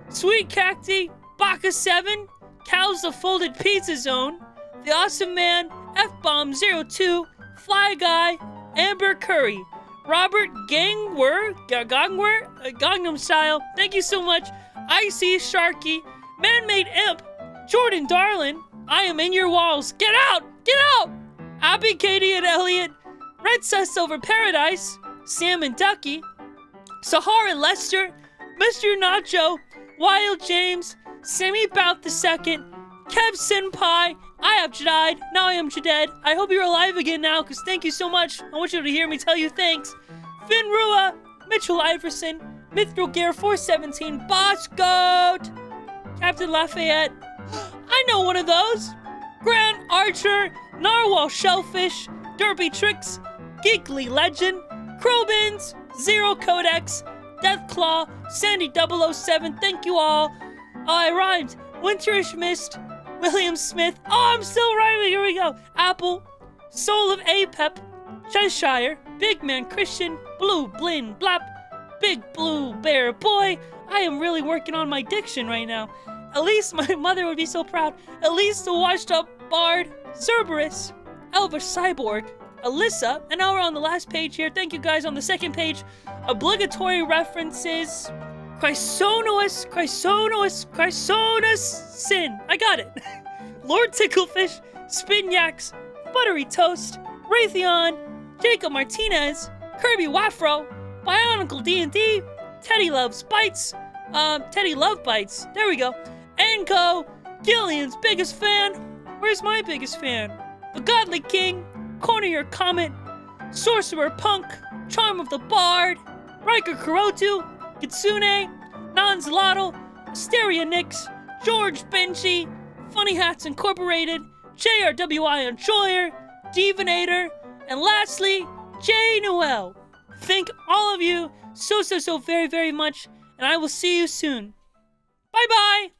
Sweet Cacti. Baka 7. Cows the Folded Pizza Zone. The Awesome Man. F-Bomb 02. Fly Guy. Amber Curry. Robert Gangwer. Gangnam Style. Thank you so much. Icy Sharky. Man-Made Imp. Jordan Darlin. I am in your walls. Get out! Get out! Abby, Katie, and Elliot. Red Sus Over Paradise. Sam and Ducky. Sahara Lester. Mr. Nacho. Wild James. Sammy Bout II. Kev Senpai. I have died. Now I am dead. I hope you're alive again now, because thank you so much. I want you to hear me tell you thanks. Finn Rua. Mitchell Iverson. Mithril Gear 417. Boss Goat. Captain Lafayette. I know one of those. Grant Archer. Narwhal Shellfish. Derpy Tricks. Geekly Legend. Crowbins. Zero Codex. Deathclaw. Sandy 007. Thank you all. Oh, I rhymed. Winterish Mist. William Smith. Oh, I'm still rhyming. Here we go. Apple. Soul of Apep. Cheshire. Big Man Christian. Blue Blin Blap. Big Blue Bear Boy. I am really working on my diction right now. Elise, my mother would be so proud. Elise the Washed Up Bard. Cerberus. Elvish Cyborg. Alyssa. And now we're on the last page here. Thank you guys. On the second page, obligatory references. Chrysonous Sin. I got it. Lord Ticklefish, Spinyax, Buttery Toast, Raytheon, Jacob Martinez, Kirby Waffro, Bionicle D&D, Teddy Loves Bites, Teddy Love Bites. There we go. Enco, Gillian's biggest fan. Where's my biggest fan? The Godly King, Corner Your Comet, Sorcerer Punk, Charm of the Bard, Riker Kurotu, Kitsune, Nonzalato, Asteria Nix, George Benchy, Funny Hats Incorporated, JRWI Enjoyer, Divinator, and lastly, J. Noel. Thank all of you so very, very much, and I will see you soon. Bye-bye!